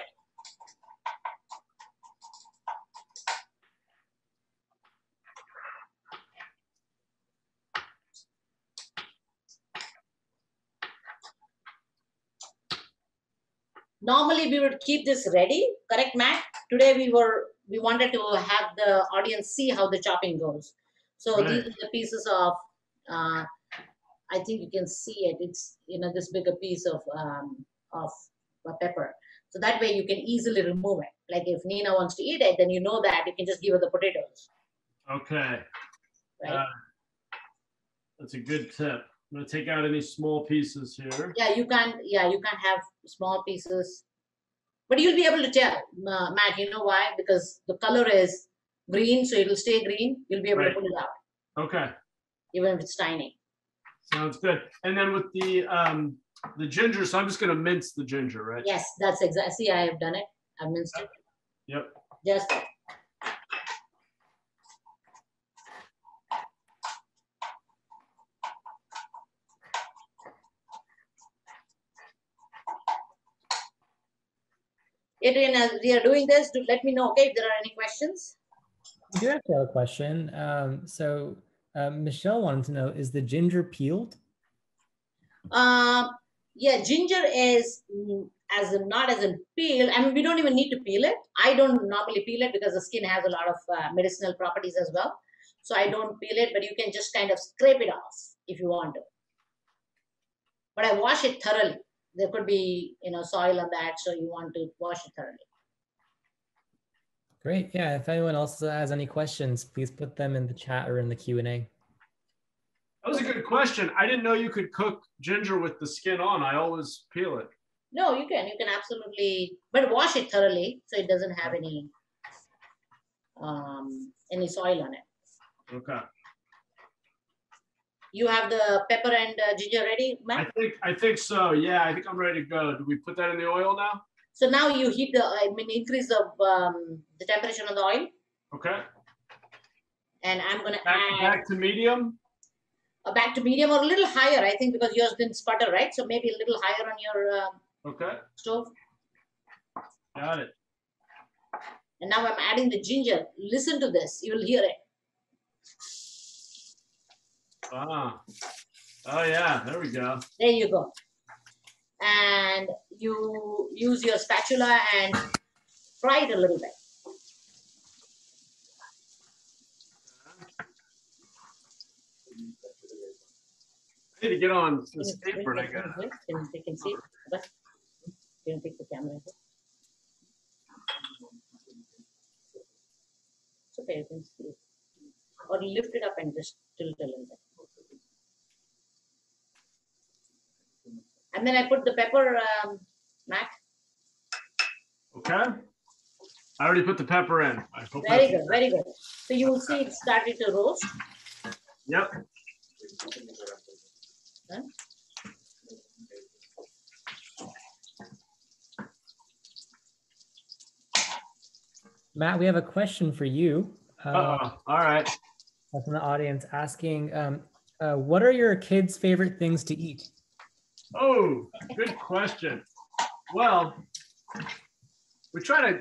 Normally we would keep this ready, correct, Matt? Today we wanted to have the audience see how the chopping goes. So These are the pieces of, I think you can see it. It's this bigger piece of pepper. So that way you can easily remove it. Like if Nina wants to eat it, then you know that you can just give her the potatoes. Okay. Right. That's a good tip. I'm gonna take out any small pieces here. Yeah, you can't have small pieces, but you'll be able to tell, Matt. You know why? Because the color is green, so it'll stay green. You'll be able to pull it out. Okay. Even if it's tiny. Sounds good. And then with the ginger, so I'm just gonna mince the ginger, right? Yes, that's exactly. See, I have done it. I've minced it. Yep. Just. Adrian, as we are doing this, let me know, okay, if there are any questions. We do actually have a question. Michelle wanted to know, is the ginger peeled? Yeah, ginger is not as in peel. I mean, we don't even need to peel it. I don't normally peel it because the skin has a lot of medicinal properties as well. So I don't peel it, but you can just kind of scrape it off if you want to. But I wash it thoroughly. There could be, soil on that, so you want to wash it thoroughly. Great. Yeah. If anyone else has any questions, please put them in the chat or in the Q&A. That was a good question. I didn't know you could cook ginger with the skin on. I always peel it. No, you can. You can absolutely, but wash it thoroughly so it doesn't have any soil on it. Okay. You have the pepper and ginger ready, Matt? I think so. Yeah, I think I'm ready to go. Do we put that in the oil now? So now you heat increase the temperature on the oil. Okay. And I'm going to add back to medium. Back to medium or a little higher, I think, because yours didn't sputter, right? So maybe a little higher on your stove. Got it. And now I'm adding the ginger. Listen to this. You will hear it. Ah. Oh, yeah. There we go. There you go. And you use your spatula and fry it a little bit. I need to get on this apron, I guess. They can see. But you can take the camera. It's okay, you can see it. Or lift it up and just tilt a little bit. And then I put the pepper, Matt. Okay. I already put the pepper in. Very good, very good. So you will see it started to roast. Yep. Huh? Matt, we have a question for you. All right. From the audience asking, what are your kids' favorite things to eat? Oh, good question. Well, we try to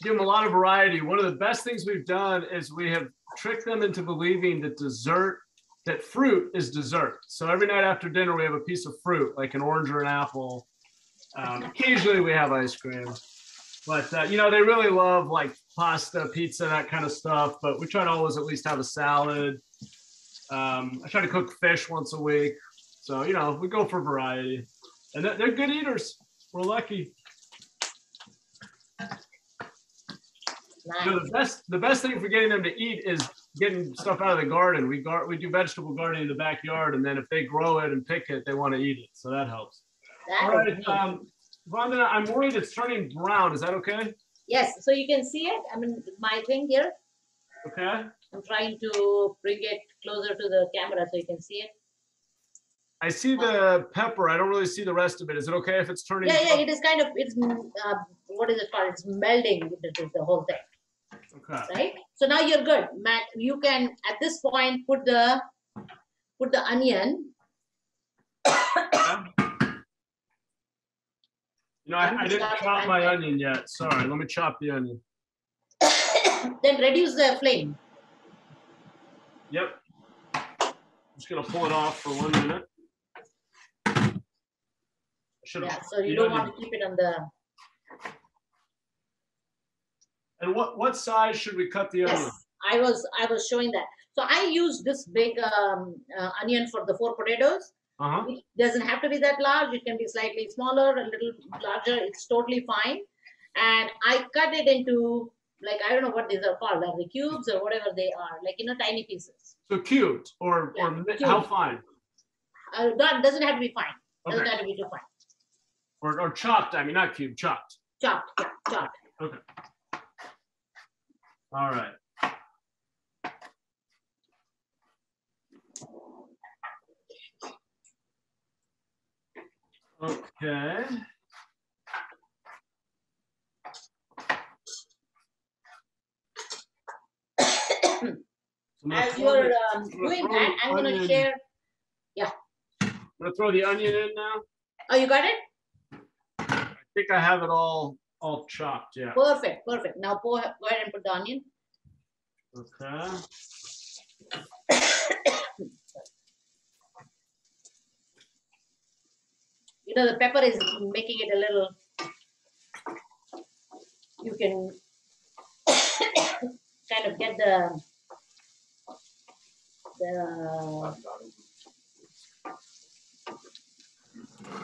give them a lot of variety. One of the best things we've done is we have tricked them into believing that fruit is dessert. So every night after dinner, we have a piece of fruit, like an orange or an apple. Occasionally we have ice cream, but you know, they really love like pasta, pizza, that kind of stuff. But we try to always at least have a salad. I try to cook fish once a week. So, you know, we go for variety, and they're good eaters. We're lucky. Nice. So the best thing for getting them to eat is getting stuff out of the garden. We do vegetable gardening in the backyard, and then if they grow it and pick it, they want to eat it. So that helps. All right, Vandana, I'm worried it's turning brown. Is that okay? Yes, so you can see it. I mean, my thing here. Okay. I'm trying to bring it closer to the camera so you can see it. I see the pepper. I don't really see the rest of it. Is it okay if it's turning? Yeah, it is kind of, it's, what is it called? It's melding the whole thing. Okay. Right? So now you're good. Matt, you can, at this point, put the onion. Yeah. You know, I didn't chop my onion yet. Sorry, let me chop the onion. Then reduce the flame. Yep. I'm just gonna pull it off for 1 minute. Yeah, so you don't want to keep it on the. And what size should we cut the onion? Yes, I was showing that. So I use this big onion for the 4 potatoes. It doesn't have to be that large. It can be slightly smaller, a little larger. It's totally fine. And I cut it into, like, I don't know what these are called, are they cubes or whatever they are, like, you know, tiny pieces. So cubed or cubed. How fine? That doesn't have to be fine. Okay. Doesn't have to be too fine. Or chopped, I mean, not cubed, chopped. Chopped, yeah, chopped. Okay. All right. Okay. As you're doing that, I'm going to share. Yeah. I'm going to throw the onion in now. Oh, you got it? I think I have it all chopped, yeah. Perfect, perfect. Now go ahead and put the onion. Okay. You know, the pepper is making it a little, you can kind of get the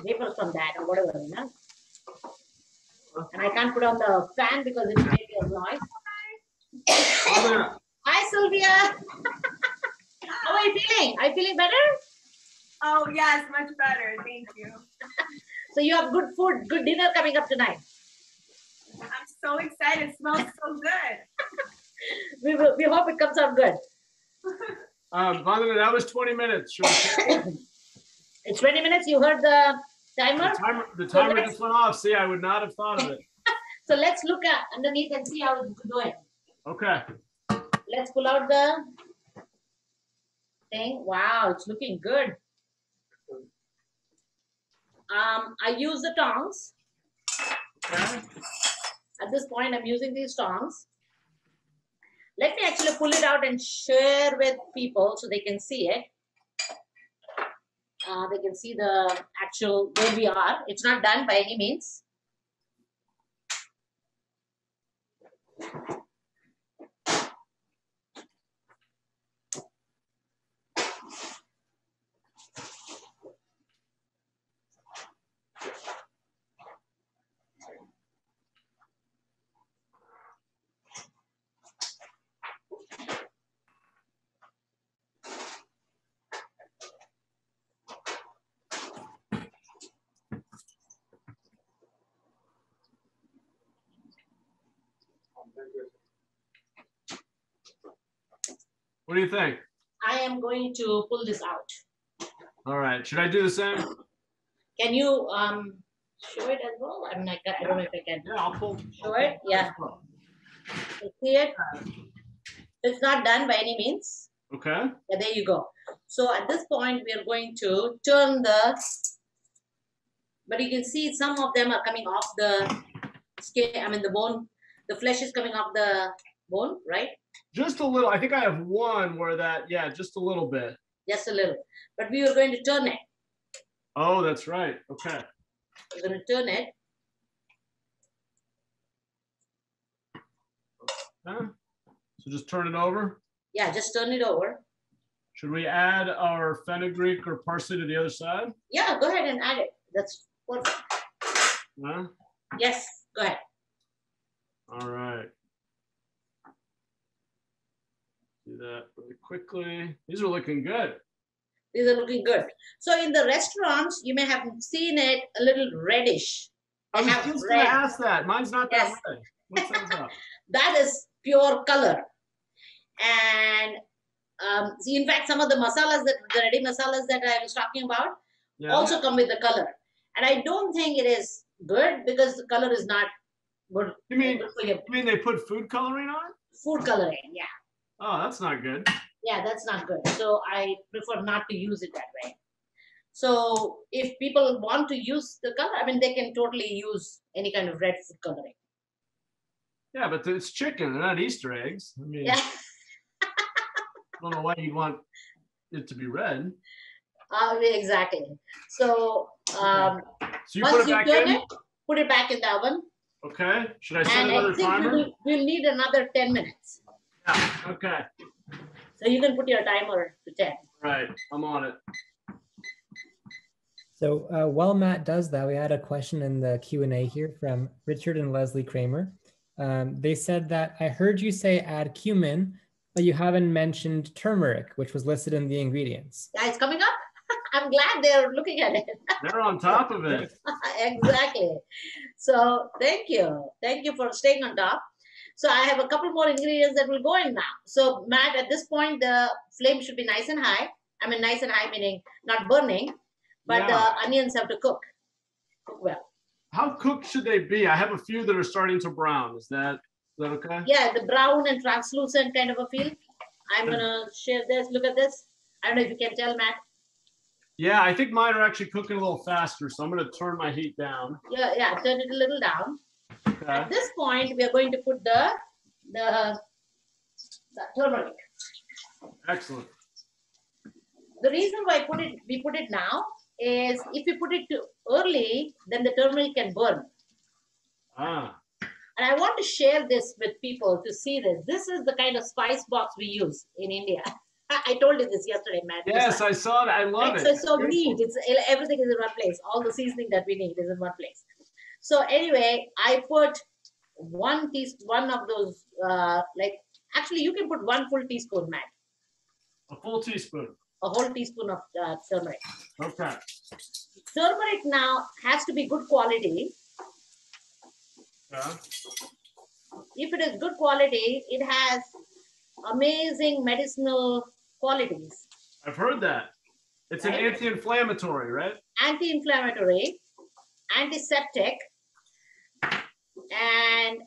vapors from that or whatever, you know? And I can't put on the fan because it will make a noise. Hi, Sylvia. How are you feeling? Are you feeling better? Oh, yes, much better. Thank you. So you have good food, good dinner coming up tonight. I'm so excited. It smells so good. We hope it comes out good. Vandana, that was 20 minutes. It's 20 minutes. You heard the timer? The timer just went off. See, I would not have thought of it. So let's look at underneath and see how it's doing. Okay. Let's pull out the thing. Wow, it's looking good. I use the tongs. Okay. At this point, I'm using these tongs. Let me actually pull it out and share with people so they can see it. They can see the actual where we are. It's not done by any means. What do you think? I am going to pull this out. All right. Should I do the same? Can you show it as well? I mean, I don't know if I can. Yeah, I'll pull. Show it. Yeah. You see it? It's not done by any means. Okay. Yeah, there you go. So at this point, we are going to turn the, but you can see some of them are coming off the skin. I mean, the bone, the flesh is coming off the bone, right? Just a little. I think I have one where that, yeah, just a little bit. Just a little. But we are going to turn it. Oh, that's right. Okay. We're going to turn it. Huh? So just turn it over. Yeah, just turn it over. Should we add our fenugreek or parsley to the other side? Yeah, go ahead and add it. That's perfect. Huh? Yes, go ahead. All right. Do that really quickly. These are looking good. These are looking good. So in the restaurants, you may have seen it a little reddish. I was have just red. going to ask that. Mine's not that Yes. red. What's that about? That is pure color. And see, in fact, some of the masalas, the ready masalas that I was talking about, Yeah. also come with the color. And I don't think it is good because the color is not good. You mean, good for your they put food coloring on it? food coloring. Yeah. Oh, that's not good. Yeah, that's not good. So I prefer not to use it that way. So if people want to use the color, I mean, they can totally use any kind of red food coloring. Yeah, but it's chicken. They're not Easter eggs. I mean, Yeah. I don't know why you'd want it to be red. Exactly. So So you once put it you back turn in? it, put it back in the oven. Okay. Should I set And another I think timer? we'll need another 10 minutes. Yeah. Okay. So you can put your timer to 10. Right. I'm on it. So while Matt does that, we had a question in the Q&A here from Richard and Leslie Kramer. They said that I heard you say add cumin, but you haven't mentioned turmeric, which was listed in the ingredients. Yeah, it's coming up. I'm glad they're looking at it. They're on top of it. Exactly. So thank you. Thank you for staying on top. So I have a couple more ingredients that will go in now. So Matt, at this point, the flame should be nice and high. I mean, nice and high meaning not burning, but Yeah. the onions have to cook well. How cooked should they be? I have a few that are starting to brown. Is that okay? Yeah, the brown and translucent kind of a feel. I'm gonna share this. Look at this. I don't know if you can tell, Matt. Yeah, I think mine are actually cooking a little faster, so I'm going to turn my heat down. Yeah, turn it a little down. Okay. At this point, we are going to put the turmeric. Excellent. The reason why we put it now is if you put it too early, then the turmeric can burn. Ah. And I want to share this with people to see this. This is the kind of spice box we use in India. I told you this yesterday, Matt. Yes, I saw that. I love it. So it's so neat. It's everything is in one place. All the seasoning that we need is in one place. So anyway, I put one of those actually you can put 1 full teaspoon, Matt. A full teaspoon. A whole teaspoon of turmeric. Okay. Turmeric now has to be good quality. Yeah. If it is good quality, it has amazing medicinal qualities. I've heard that. It's an anti-inflammatory, right? Anti-inflammatory, antiseptic, and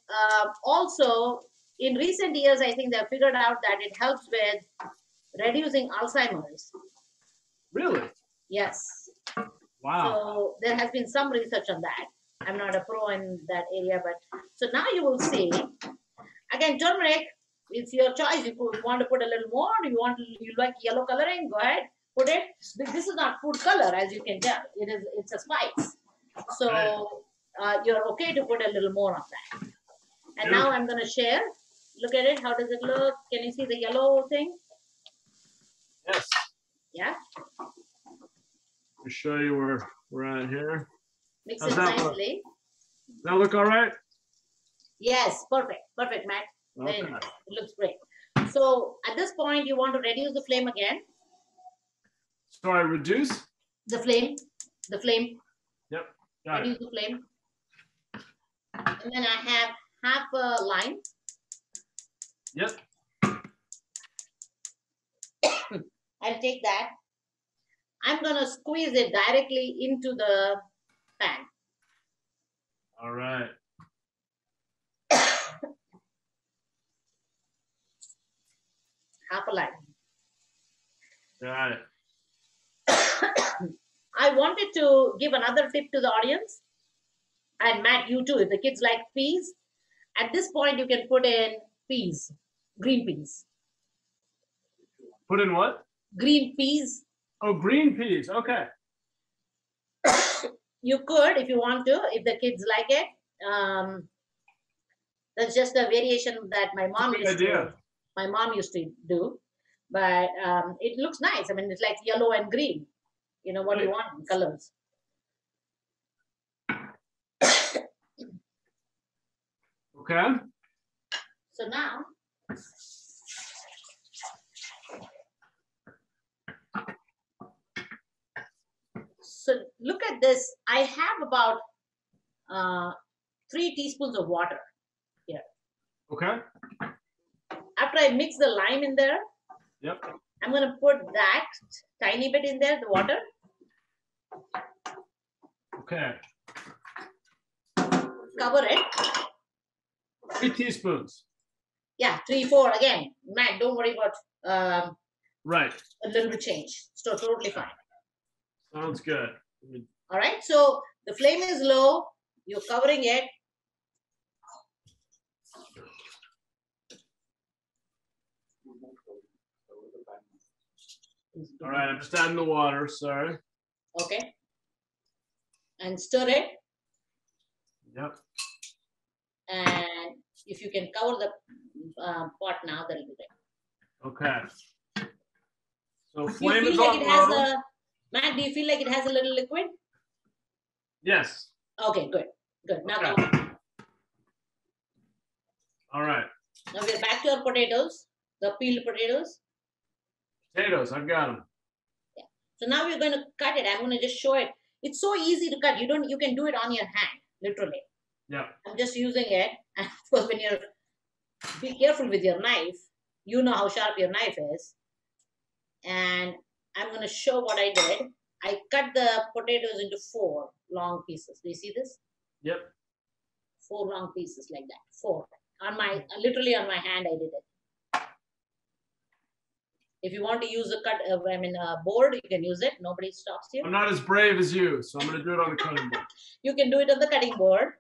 also in recent years, I think they've figured out that it helps with reducing Alzheimer's. Really? Yes. Wow. So there has been some research on that. I'm not a pro in that area, but so now you will see. Again, turmeric, it's your choice. You want to put a little more. You like yellow coloring? Go ahead, put it. This is not food color, as you can tell. It's a spice. So you're okay to put a little more of that. And now I'm going to share. Look at it. How does it look? Can you see the yellow thing? Yes. Yeah. I'll show you where we're at here. Mix How's it that look? nicely. That look all right? Yes, perfect, Matt. Okay. Very nice. It looks great. So at this point, you want to reduce the flame again. Sorry, reduce? The flame. Yep. Got Reduce it. the flame. And then I have half a lime. Yep. I'll take that. I'm going to squeeze it directly into the pan. All right. Half a line. Got it. I wanted to give another tip to the audience. And Matt, you too. If the kids like peas, at this point you can put in peas, green peas. Put in what? Green peas. Oh, green peas. Okay. You could, if you want to, if the kids like it. That's just a variation that my mom used to do. But it looks nice. I mean, it's like yellow and green. You know what you want in colors. Okay. So now, so look at this. I have about 3 teaspoons of water here. Okay. After I mix the lime in there, Yep. I'm going to put that tiny bit in there, the water. Okay. Cover it. 3 teaspoons. Yeah, 3, 4 again. Matt, don't worry about Right. a little bit change. So totally fine. Sounds good. All right. So the flame is low. You're covering it. All right. I'm just adding the water. Sorry. Okay. And stir it. Yep. And if you can cover the pot now, that'll be great. Okay. So Do you flame feel is like on it has low. Matt, do you feel like it has a little liquid? Yes. Okay, good. Good. Now, Okay. cover. All right. Now we're back to our potatoes, the peeled potatoes. Potatoes. I've got them. Yeah. So now we're going to cut it. I'm going to just show it. It's so easy to cut. You can do it on your hand, literally. Yeah. I'm just using it. And of course, when you're, be careful with your knife. You know how sharp your knife is. And I'm going to show what I did. I cut the potatoes into 4 long pieces. Do you see this? Yep. 4 long pieces like that. 4. Literally on my hand, I did it. If you want to use a board, you can use it. Nobody stops you. I'm not as brave as you, so I'm going to do it on the cutting board. You can do it on the cutting board.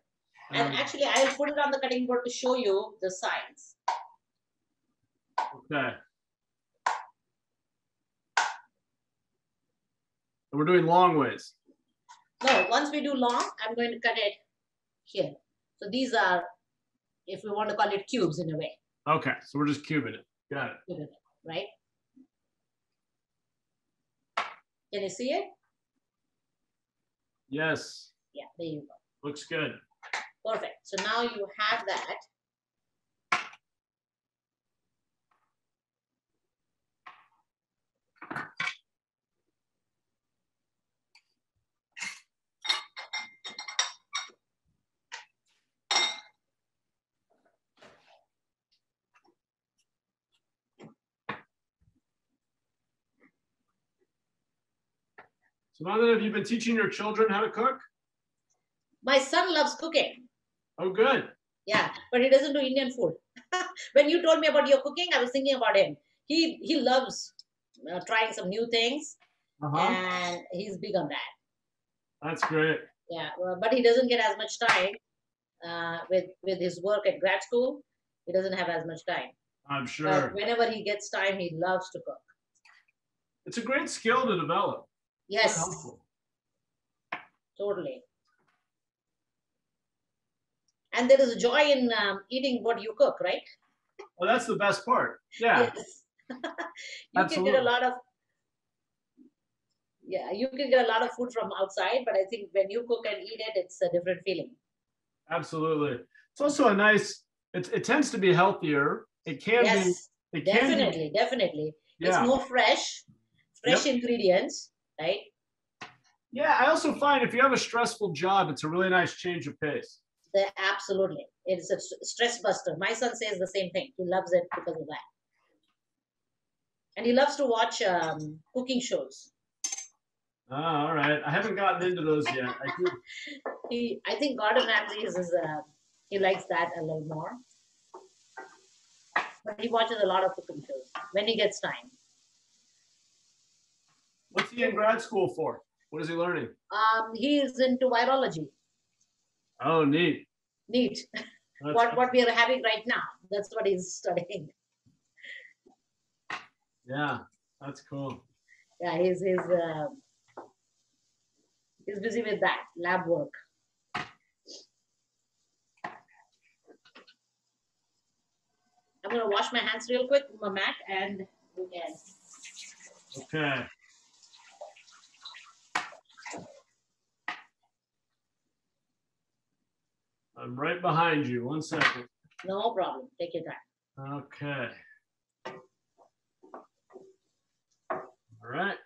And actually, I'll put it on the cutting board to show you the size. Okay. And we're doing long ways. No, once we do long, I'm going to cut it here. So these are, if we want to call it cubes in a way. Okay, so we're just cubing it. Got it. Cubing it, right? Can you see it? Yes. Yeah, there you go. Looks good. Perfect. So now you have that. So Vandana, have you been teaching your children how to cook? My son loves cooking. Oh, good. Yeah, but he doesn't do Indian food. When you told me about your cooking, I was thinking about him. He loves trying some new things, and he's big on that. That's great. Yeah, but he doesn't get as much time with his work at grad school. He doesn't have as much time. I'm sure. But whenever he gets time, he loves to cook. It's a great skill to develop. Yes, Helpful. totally. And there is a joy in eating what you cook, right? Well, that's the best part. Yeah. Yes. You can get a lot of food from outside, but I think when you cook and eat it, it's a different feeling. Absolutely. It's also a nice. It tends to be healthier. It can be. It definitely. Yeah. It's more fresh ingredients, right? Yeah, I also find if you have a stressful job, it's a really nice change of pace. Absolutely. It's a stress buster. My son says the same thing. He loves it because of that. And he loves to watch cooking shows. Oh, all right. I haven't gotten into those yet. I think Gordon Ramsay he likes that a little more. But he watches a lot of cooking shows when he gets time. What's he in grad school for? What is he learning? He is into virology. Oh, neat. Neat. What we are having right now. That's what he's studying. Yeah, that's cool. Yeah, he's busy with that lab work. I'm gonna wash my hands real quick with my mat and we can. Okay. I'm right behind you. 1 second. No problem. Take your time. Okay. All right.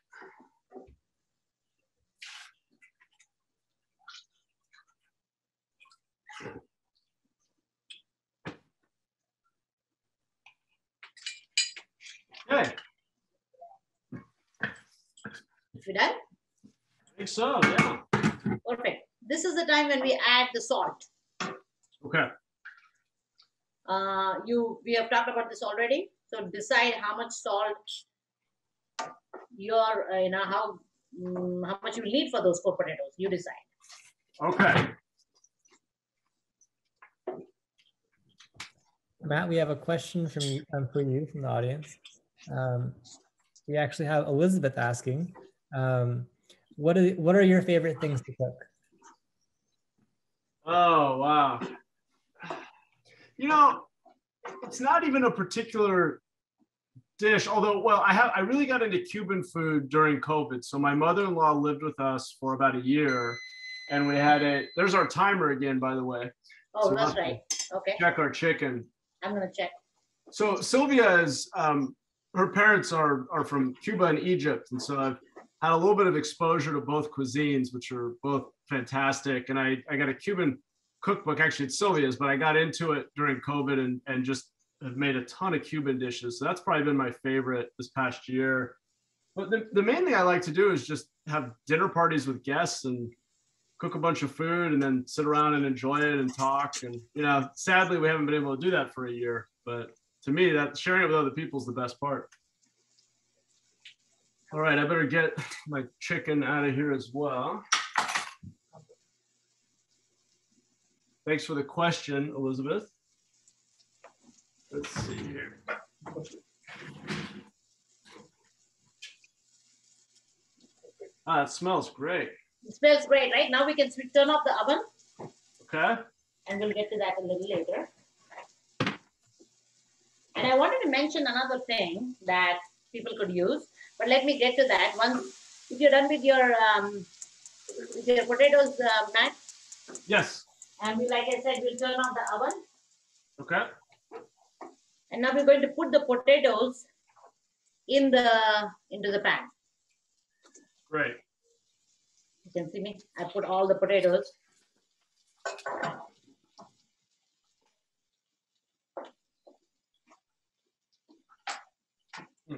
Okay. You done? I think so, yeah. Perfect. This is the time when we add the salt. Okay. We have talked about this already. So decide how much salt how much you need for those 4 potatoes. You decide. Okay. Matt, we have a question for you from the audience. We actually have Elizabeth asking, what are your favorite things to cook? Oh, wow. You know, it's not even a particular dish, although, well, I really got into Cuban food during COVID. So my mother-in-law lived with us for about a year, and we had there's our timer again, by the way. Oh, so that's right. Okay. Check our chicken. I'm gonna check. So Sylvia is, her parents are from Cuba and Egypt, and so I've had a little bit of exposure to both cuisines, which are both fantastic. And I got a Cuban cookbook, actually it's Sylvia's, but I got into it during COVID and just have made a ton of Cuban dishes. So that's probably been my favorite this past year. But the main thing I like to do is just have dinner parties with guests and cook a bunch of food and then sit around and enjoy it and talk. And, you know, sadly, we haven't been able to do that for a year. But to me, that sharing it with other people is the best part. All right, I better get my chicken out of here as well. Thanks for the question, Elizabeth. Let's see here. Ah, it smells great. It smells great, right? Now we can turn off the oven. Okay. And we'll get to that a little later. And I wanted to mention another thing that people could use, but let me get to that. Once, if you're done with your potatoes, Matt. Yes. And like I said, we'll turn off the oven. Okay. And now we're going to put the potatoes into the pan. Great. You can see me. I put all the potatoes. I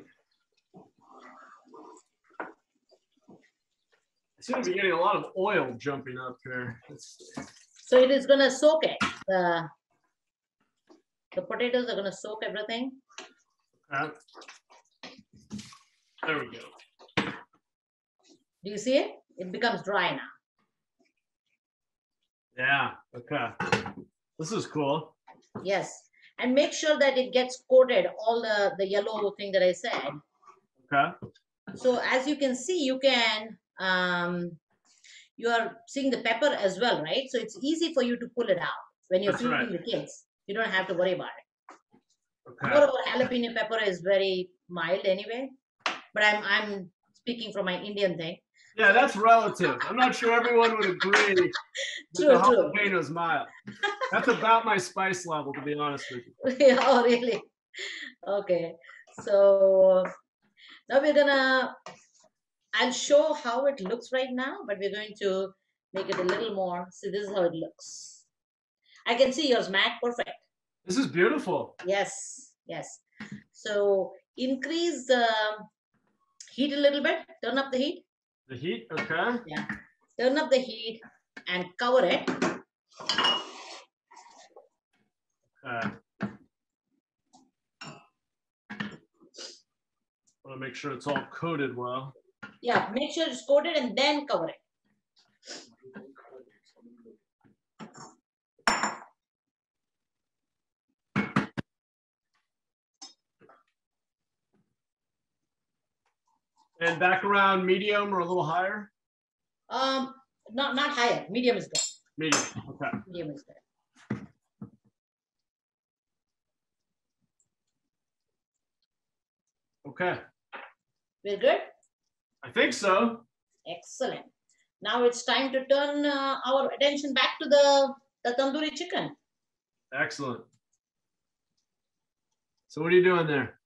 seem to be getting a lot of oil jumping up here. So it is going to soak it. The potatoes are going to soak everything. Okay. There we go. Do you see it? It becomes dry now. Yeah. Okay. This is cool. Yes. And make sure that it gets coated, all the yellow thing that I said. Okay. So as you can see, you are seeing the pepper as well, right? So it's easy for you to pull it out when you're feeding the kids. You don't have to worry about it. Okay. Moreover, jalapeno pepper is very mild anyway, but I'm speaking from my Indian thing. Yeah, that's relative. I'm not sure everyone would agree that the jalapeno is mild. That's about my spice level, to be honest with you. Yeah, oh, really? Okay. So now I'll show how it looks right now, but we're going to make it a little more. See, this is how it looks. I can see yours, Matt. Perfect. This is beautiful. Yes, yes. So increase the heat a little bit. Turn up the heat. The heat, okay. Yeah. Turn up the heat and cover it. Okay. Want to make sure it's all coated well. Yeah, make sure it's coated and then cover it. And back around medium or a little higher? Not higher. Medium is good. Medium, okay. Medium is good. Okay. We're good? I think so. Excellent. Now it's time to turn our attention back to the tandoori chicken. Excellent. So what are you doing there?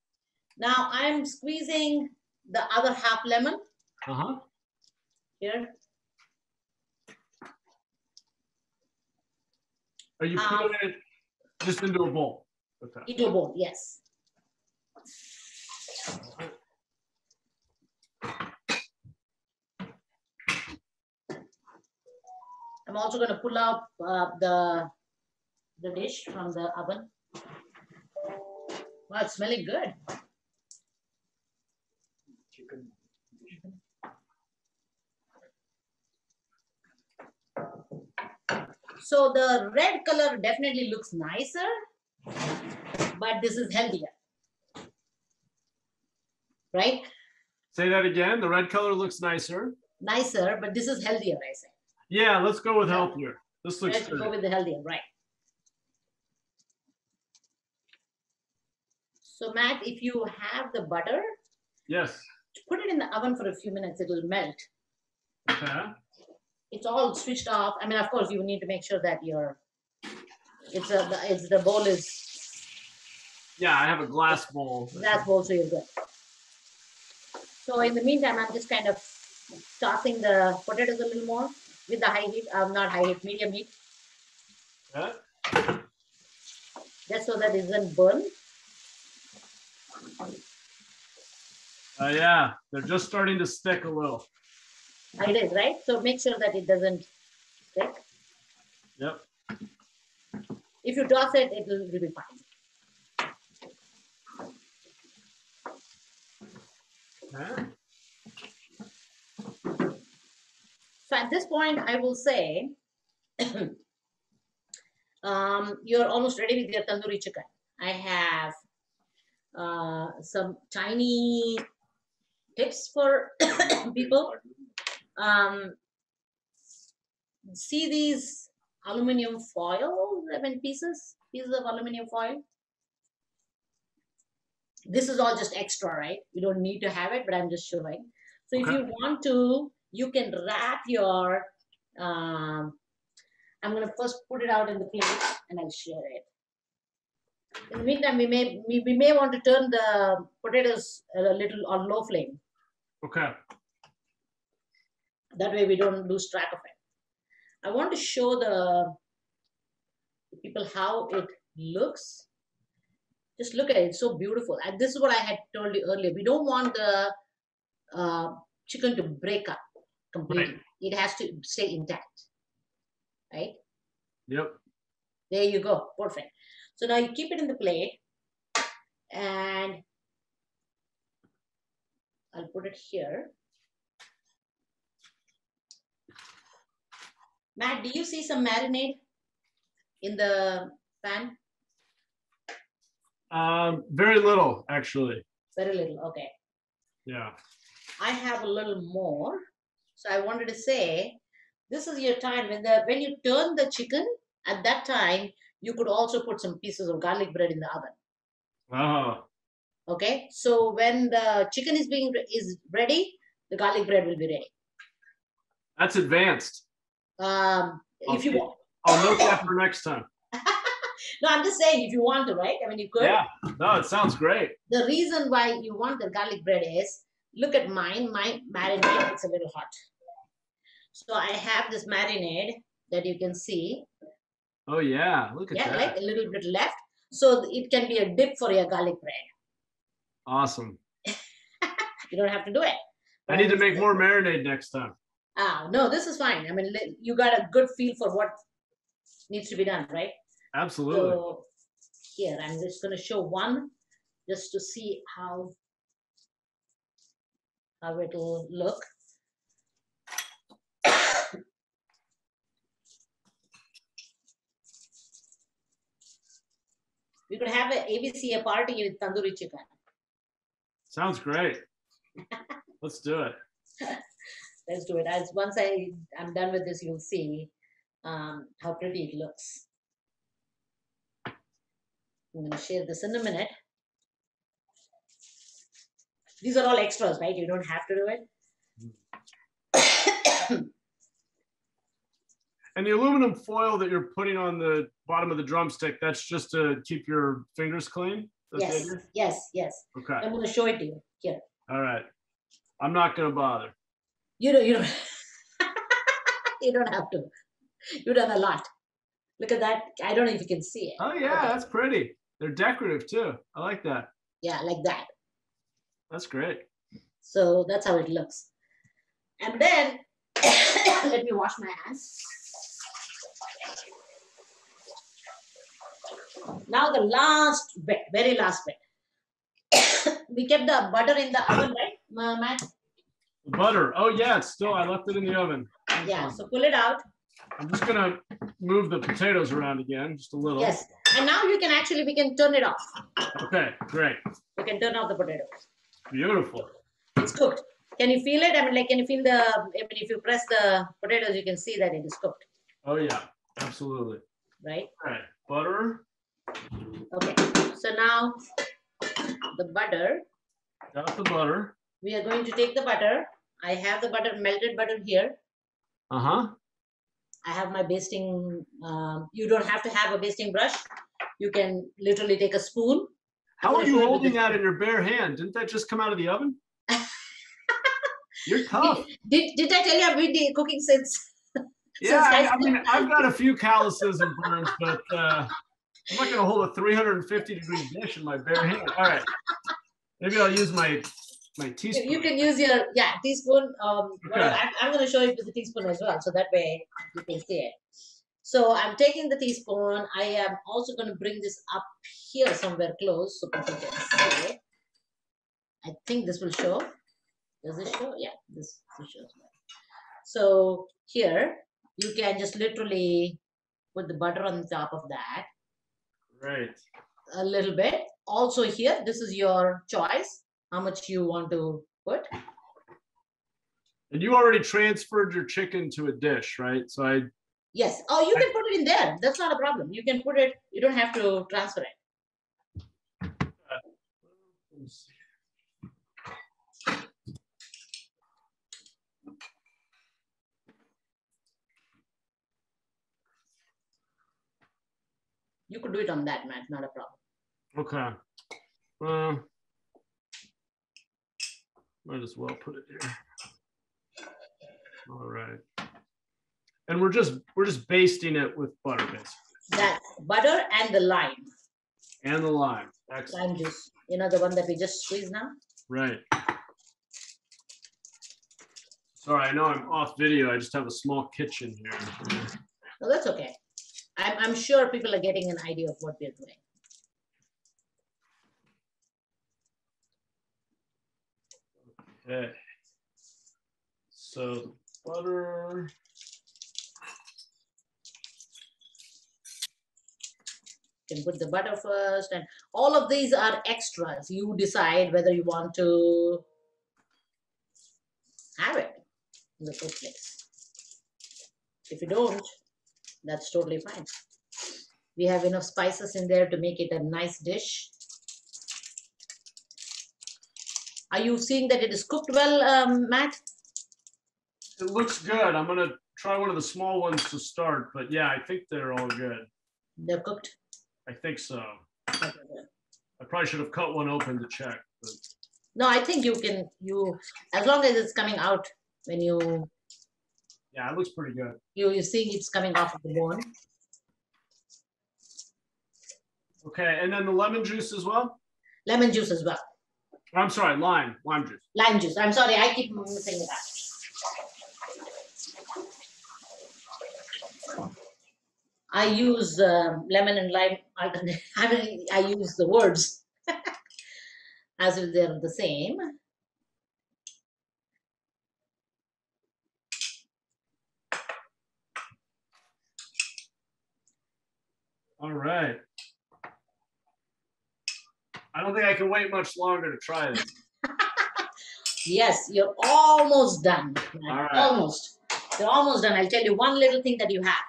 Now I'm squeezing the other half lemon. Uh-huh. Here. Are you putting it just into a bowl? Okay. Into a bowl, yes. I'm also going to pull out the dish from the oven. Wow, it's smelling good. Chicken. So the red color definitely looks nicer, but this is healthier. Right? Say that again. The red color looks nicer. Nicer, but this is healthier, I say. Yeah, let's go with healthier. This looks Let's good. go with the healthier, right? So Matt, if you have the butter, Yes. put it in the oven for a few minutes, it will melt. Okay. It's all switched off. I mean, of course, you need to make sure that the bowl is. Yeah, I have a glass bowl. Glass bowl, so you're good. So in the meantime, I'm just kind of tossing the potatoes a little more with the high heat, not high heat, medium heat. Yeah. Just so that it doesn't burn. Yeah, they're just starting to stick a little. It is, right? So make sure that it doesn't stick. Yep. If you toss it, it will be fine. Okay. So at this point, I will say, you're almost ready with your tandoori chicken. I have some tiny tips for people. See these aluminum foil, pieces of aluminum foil. This is all just extra, right? You don't need to have it, but I'm just showing. So if you want to, you can wrap your, I'm going to first put it out in the plate and I'll share it. In the meantime, we may want to turn the potatoes a little on low flame. Okay. That way we don't lose track of it. I want to show the people how it looks. Just look at it, it's so beautiful. And this is what I had told you earlier. We don't want the chicken to break up completely. Right. It has to stay intact, right? Yep. There you go, perfect. So now you keep it in the plate and I'll put it here. Matt, do you see some marinade in the pan? Very little, actually. Very little, okay. Yeah. I have a little more. So I wanted to say, this is your time when you turn the chicken, at that time, you could also put some pieces of garlic bread in the oven. Oh. Okay, so when the chicken is ready, the garlic bread will be ready. That's advanced. If you want. I'll note that for next time. No, I'm just saying if you want to, right? I mean, you could. Yeah, no, it sounds great. The reason why you want the garlic bread is, look at mine, my marinade, it's a little hot. So I have this marinade that you can see. Oh yeah, look at Yeah, that. like a little bit left. So it can be a dip for your garlic bread. Awesome. You don't have to do it. I need to make more marinade next time. No, this is fine. I mean, you got a good feel for what needs to be done, right? Absolutely. So here, I'm just going to show one just to see how it will look. We could have an AVCA party with tandoori chicken. Sounds great. Let's do it. Let's do it. Once I'm done with this, you'll see how pretty it looks. I'm going to share this in a minute. These are all extras, right? You don't have to do it. And the aluminum foil that you're putting on the bottom of the drumstick, that's just to keep your fingers clean? Yes, yes, yes. Okay. I'm going to show it to you here. All right. I'm not going to bother. You don't you don't have to. You've done a lot. Look at that. I don't know if you can see it. Oh yeah, that's pretty. They're decorative too. I like that. Yeah, like that. That's great. So that's how it looks. And then let me wash my hands. Now the last bit, very last bit. We kept the butter in the oven, right, Matt? Butter. Oh yeah, it's still, I left it in the oven. Yeah, so pull it out. I'm just gonna move the potatoes around again, just a little. Yes, and now we can turn it off. Okay, great. We can turn off the potatoes. Beautiful. It's cooked. Can you feel it? I mean, like, can you feel if you press the potatoes, you can see that it is cooked. Oh yeah, absolutely. Right? All right, butter. Okay, so now the butter. Got the butter. We are going to take the butter. I have the butter, melted butter here. Uh-huh. I have my basting. You don't have to have a basting brush. You can literally take a spoon. How are you holding that in your bare hand? Didn't that just come out of the oven? You're tough. Did I tell you I've been cooking since? Yeah, I mean, I've got a few calluses and burns, but I'm not going to hold a 350-degree dish in my bare hand. All right. Maybe I'll use my teaspoon. You can use your teaspoon. Okay. I'm going to show it with the teaspoon as well, so that way you can see it. So I'm taking the teaspoon. I am also going to bring this up here somewhere close so people can see it. I think this will show. Does this show? Yeah, this shows. So here you can just literally put the butter on the top of that. Right. A little bit. Also here, this is your choice. How much you want to put. And you already transferred your chicken to a dish, right? So Yes. Oh, you can put it in there. That's not a problem. You can put it. You don't have to transfer it. You could do it on that, Matt. Not a problem. Okay. Might as well put it here. All right. And we're just basting it with butter, basically. That butter and the lime. And the lime. Excellent. Lime juice. You know, the one that we just squeezed now? Right. Sorry, I know I'm off video. I just have a small kitchen here. No, that's okay. I'm sure people are getting an idea of what we're doing. Okay. So butter. You can put the butter first, and all of these are extras. You decide whether you want to have it in the first place. If you don't, that's totally fine. We have enough spices in there to make it a nice dish. Are you seeing that it is cooked well, Matt? It looks good. I'm going to try one of the small ones to start, but yeah, I think they're all good. They're cooked? I think so. Okay. I probably should have cut one open to check. But... No, I think you can, as long as it's coming out when you... Yeah, it looks pretty good. You're seeing it's coming off of the bone. Okay, and then the lemon juice as well? Lemon juice as well. I'm sorry, lime juice. Lime juice. I'm sorry, I keep missing that. I use lemon and lime alternate. I use the words as if they're the same. All right. I don't think I can wait much longer to try this. Yes, you're almost done. All right. Almost. You're almost done. I'll tell you one little thing that you have.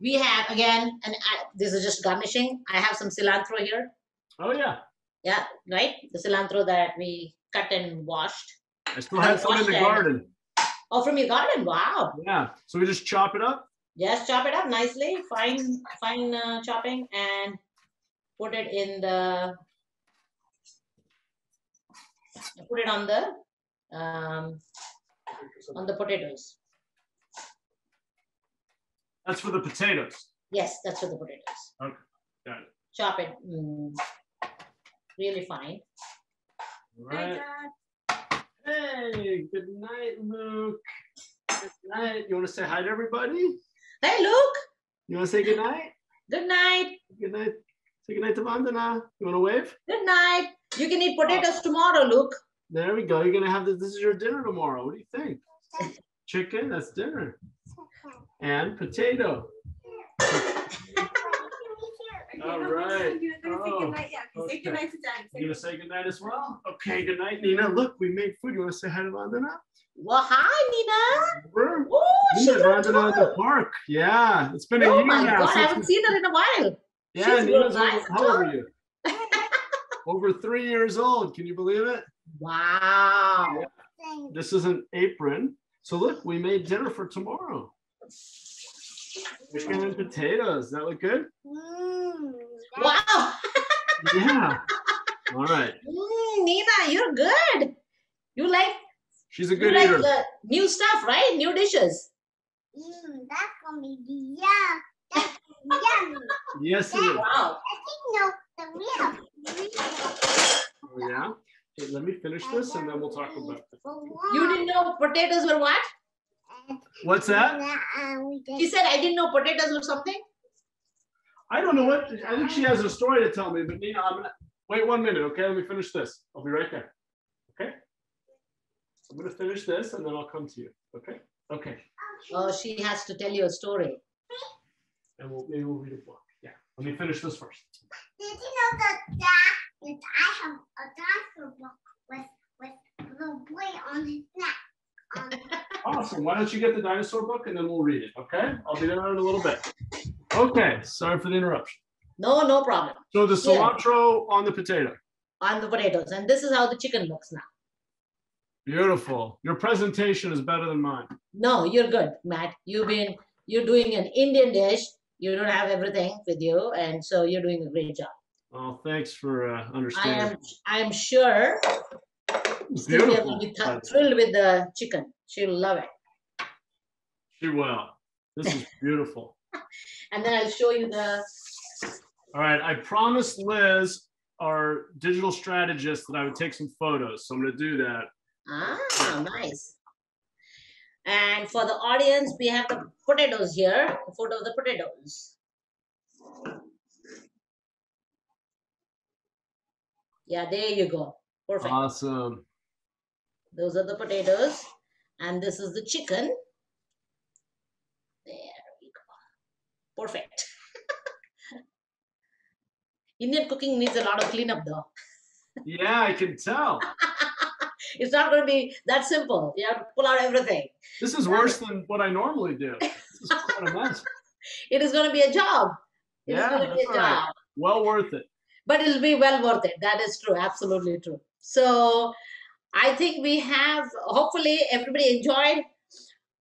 We have, again, and this is just garnishing. I have some cilantro here. Oh, yeah. Yeah, right? The cilantro that we cut and washed. I still have some in the garden. Oh, from your garden? Wow. Yeah. So we just chop it up? Just chop it up nicely. Fine chopping, and put it in the... Put it on the potatoes. That's for the potatoes. Yes, that's for the potatoes. Okay, got it. Chop it really fine. All right. Hey, good night, Luke. Good night. You want to say hi to everybody? Hey, Luke. You want to say good night? Good night. Good night. Say good night to Vandana. You want to wave? Good night. You can eat potatoes tomorrow, Luke. There we go. You're going to have this. This is your dinner tomorrow. What do you think? Chicken, that's dinner. And potato. All right. Say good night to Dad. You going to say good night as well? Okay, good night, Nina. Look, we made food. You want to say hi to Vandana? Well, hi, Nina. Oh, she's Vandana at the park. Yeah, it's been a year now. Oh my God, I haven't seen her in a while. Yeah, Nina's how old are you? Over 3 years old. Can you believe it? Wow. Yeah. This is an apron. So look, we made dinner for tomorrow. Chicken and potatoes. That look good? Wow. Yeah. All right. Nina, you're good. You like... She's a good you eater. like the new stuff, right? New dishes. That's gonna be yum. That's yummy. Yes, it is. Wow. I think Oh, yeah? Okay, let me finish this and then we'll talk about it. You didn't know potatoes were what? What's that? She said, I didn't know potatoes were something. I don't know what. I think she has a story to tell me, but Nina, I'm gonna wait 1 minute, okay? Let me finish this. I'll be right there. Okay? I'm gonna finish this and then I'll come to you. Okay? Okay. Oh, she has to tell you a story. And maybe we'll read a book. Yeah. Let me finish this first. Did you know that I have a dinosaur book with a little boy on his neck? Awesome. Why don't you get the dinosaur book and then we'll read it, okay? I'll be there in a little bit. Okay. Sorry for the interruption. No problem. So the cilantro on the potato. On the potatoes. And this is how the chicken looks now. Beautiful. Your presentation is better than mine. No, you're good, Matt. You're doing an Indian dish. You don't have everything with you, and so you're doing a great job. Oh, thanks for understanding. I'm sure Sylvia will be thrilled with the chicken. She'll love it. She will. This is beautiful. And then I'll show you the... All right. I promised Liz, our digital strategist, that I would take some photos. So I'm going to do that. Ah, nice. And for the audience, we have the potatoes here, the photo of the potatoes. Yeah, there you go. Perfect. Awesome. Those are the potatoes. And this is the chicken. There we go. Perfect. Indian cooking needs a lot of cleanup though. Yeah, I can tell. It's not going to be that simple. You have to pull out everything. This is worse than what I normally do. This is quite a mess. It is going to be a job. It is going to be a job. Right. Well worth it. But it'll be well worth it. That is true. Absolutely true. So I think we have, hopefully everybody enjoyed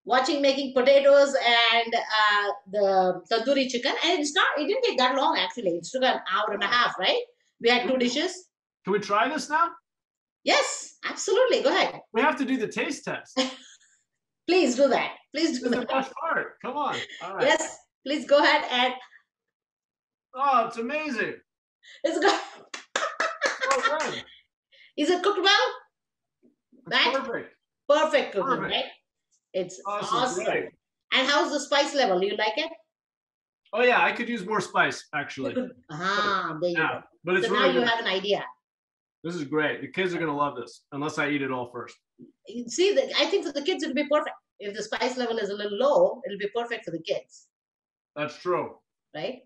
watching making potatoes and the tandoori chicken. And it didn't take that long actually. It took an hour and a half, right? We had 2 dishes. Can we try this now? Yes, absolutely. Go ahead. We have to do the taste test. Please do that. Please do This is that. the best part. Come on. All right. Yes, please go ahead and... Oh, it's amazing. It's good. Oh, good. Is it cooked well? It's Right? perfect. Perfect cooking, Perfect. right? It's Oh, this is awesome. great. And how's the spice level? You like it? Oh yeah, I could use more spice actually. There you Yeah, go. but it's So really now you good. have an idea. This is great. The kids are gonna love this, unless I eat it all first. You see, I think for the kids it'll be perfect. If the spice level is a little low, it'll be perfect for the kids, That's true. right?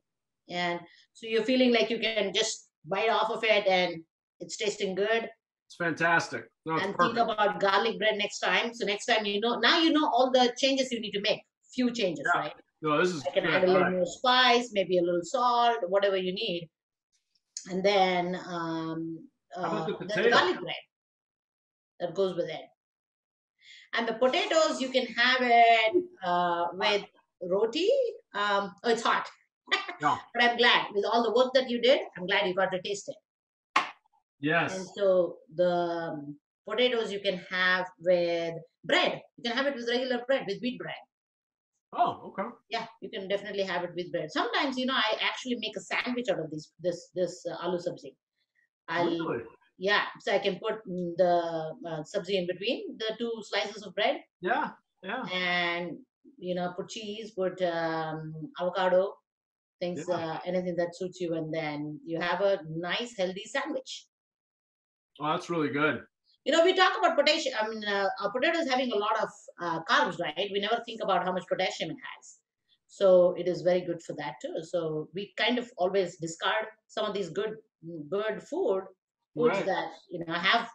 And so you're feeling like you can just bite off of it and it's tasting good. It's fantastic. No, it's And perfect. think about garlic bread next time. So next time now you know all the changes you need to make. Few changes, Yeah. right? No, this is I can good. add a All little right. more spice, maybe a little salt, whatever you need. And then How about the the potato? garlic bread that goes with it. And the potatoes, you can have it with roti. Oh, it's hot. Yeah. But I'm glad with all the work that you did, I'm glad you got to taste it. And Yes. so the potatoes you can have with bread. You can have it with regular bread, with wheat bread. Oh, okay. Yeah, you can definitely have it with bread. Sometimes, I actually make a sandwich out of this aloo sabzi. Really? Yeah, so I can put the sabzi in between the two slices of bread, Yeah. Yeah. and put cheese, put avocado, things, Yeah. anything that suits you, and then you have a nice healthy sandwich. Oh, that's really good. We talk about potassium. I mean, potatoes having a lot of carbs, right? We never think about how much potassium it has. So it is very good for that too. So we kind of always discard some of these good foods Right. that have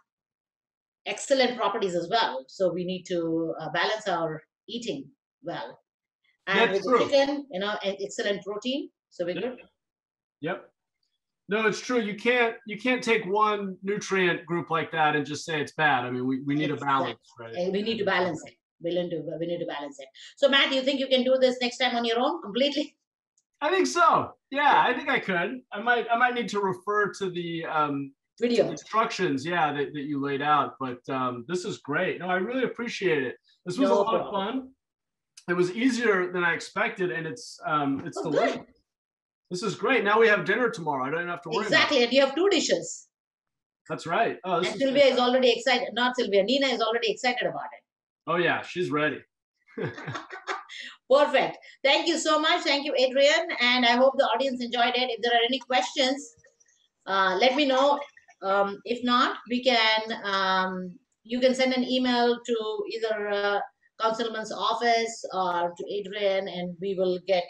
excellent properties as well. So we need to balance our eating well. And That's with the true. chicken, excellent protein. So we're good. Yep. No, it's true. You can't take one nutrient group like that and just say it's bad. I mean, we need a balance, right? And we need to balance it. We need to balance it. So Matt, do you think you can do this next time on your own completely? I think so. Yeah, I think I could. I might need to refer to the Video. instructions, yeah, that you laid out. But this is great. No, I really appreciate it. This was a No lot of problem. fun. It was easier than I expected, and it's Oh, delicious. good. This is great. Now we have dinner tomorrow. I don't even have to worry Exactly. And you have 2 dishes. That's right. Oh, this And is Sylvia is already excited. Not Sylvia. Nina is already excited about it. Oh yeah, she's ready. Perfect. Thank you so much. Thank you, Adrian. And I hope the audience enjoyed it. If there are any questions, let me know. If not, we can. You can send an email to either Councilman's office or to Adrian, and we will get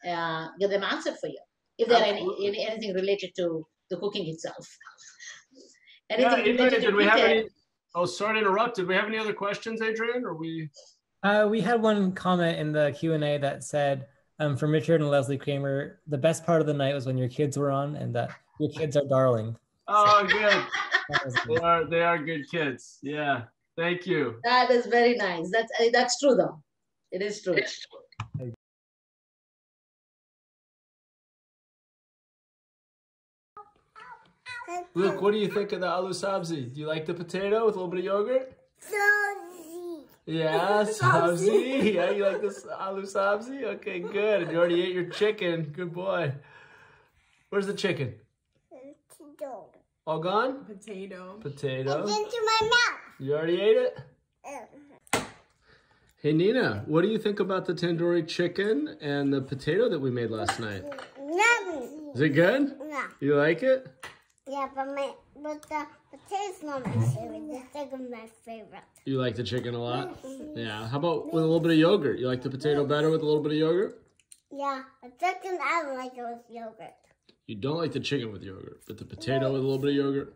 them answered for you. If there are anything related to the cooking itself. Yeah, Adrian, did we have chicken. any? Oh, sorry to interrupt. Did we have any other questions, Adrian? Or we? We had one comment in the Q&A that said, from Richard and Leslie Kramer, the best part of the night was when your kids were on, and that your kids are darling. Oh, good. They are good kids. Yeah. Thank you. That is very nice. That's true though. It is true. Luke, what do you think of the aloo sabzi? Do you like the potato with a little bit of yogurt? Sabzi. Yeah, sabzi. Yeah, you like this aloo sabzi? Okay, good. And you already ate your chicken. Good boy. Where's the chicken? Potato. All gone? Potato. Potato. It's into my mouth. You already ate it? Hey, Nina, what do you think about the tandoori chicken and the potato that we made last night? Yummy. Is it good? Yeah. You like it? Yeah, but the potato's not my favorite. The chicken's my favorite. You like the chicken a lot? Yeah. How about with a little bit of yogurt? You like the potato better with a little bit of yogurt? Yeah, the chicken I don't like it with yogurt. You don't like the chicken with yogurt, but the potato with a little bit of yogurt?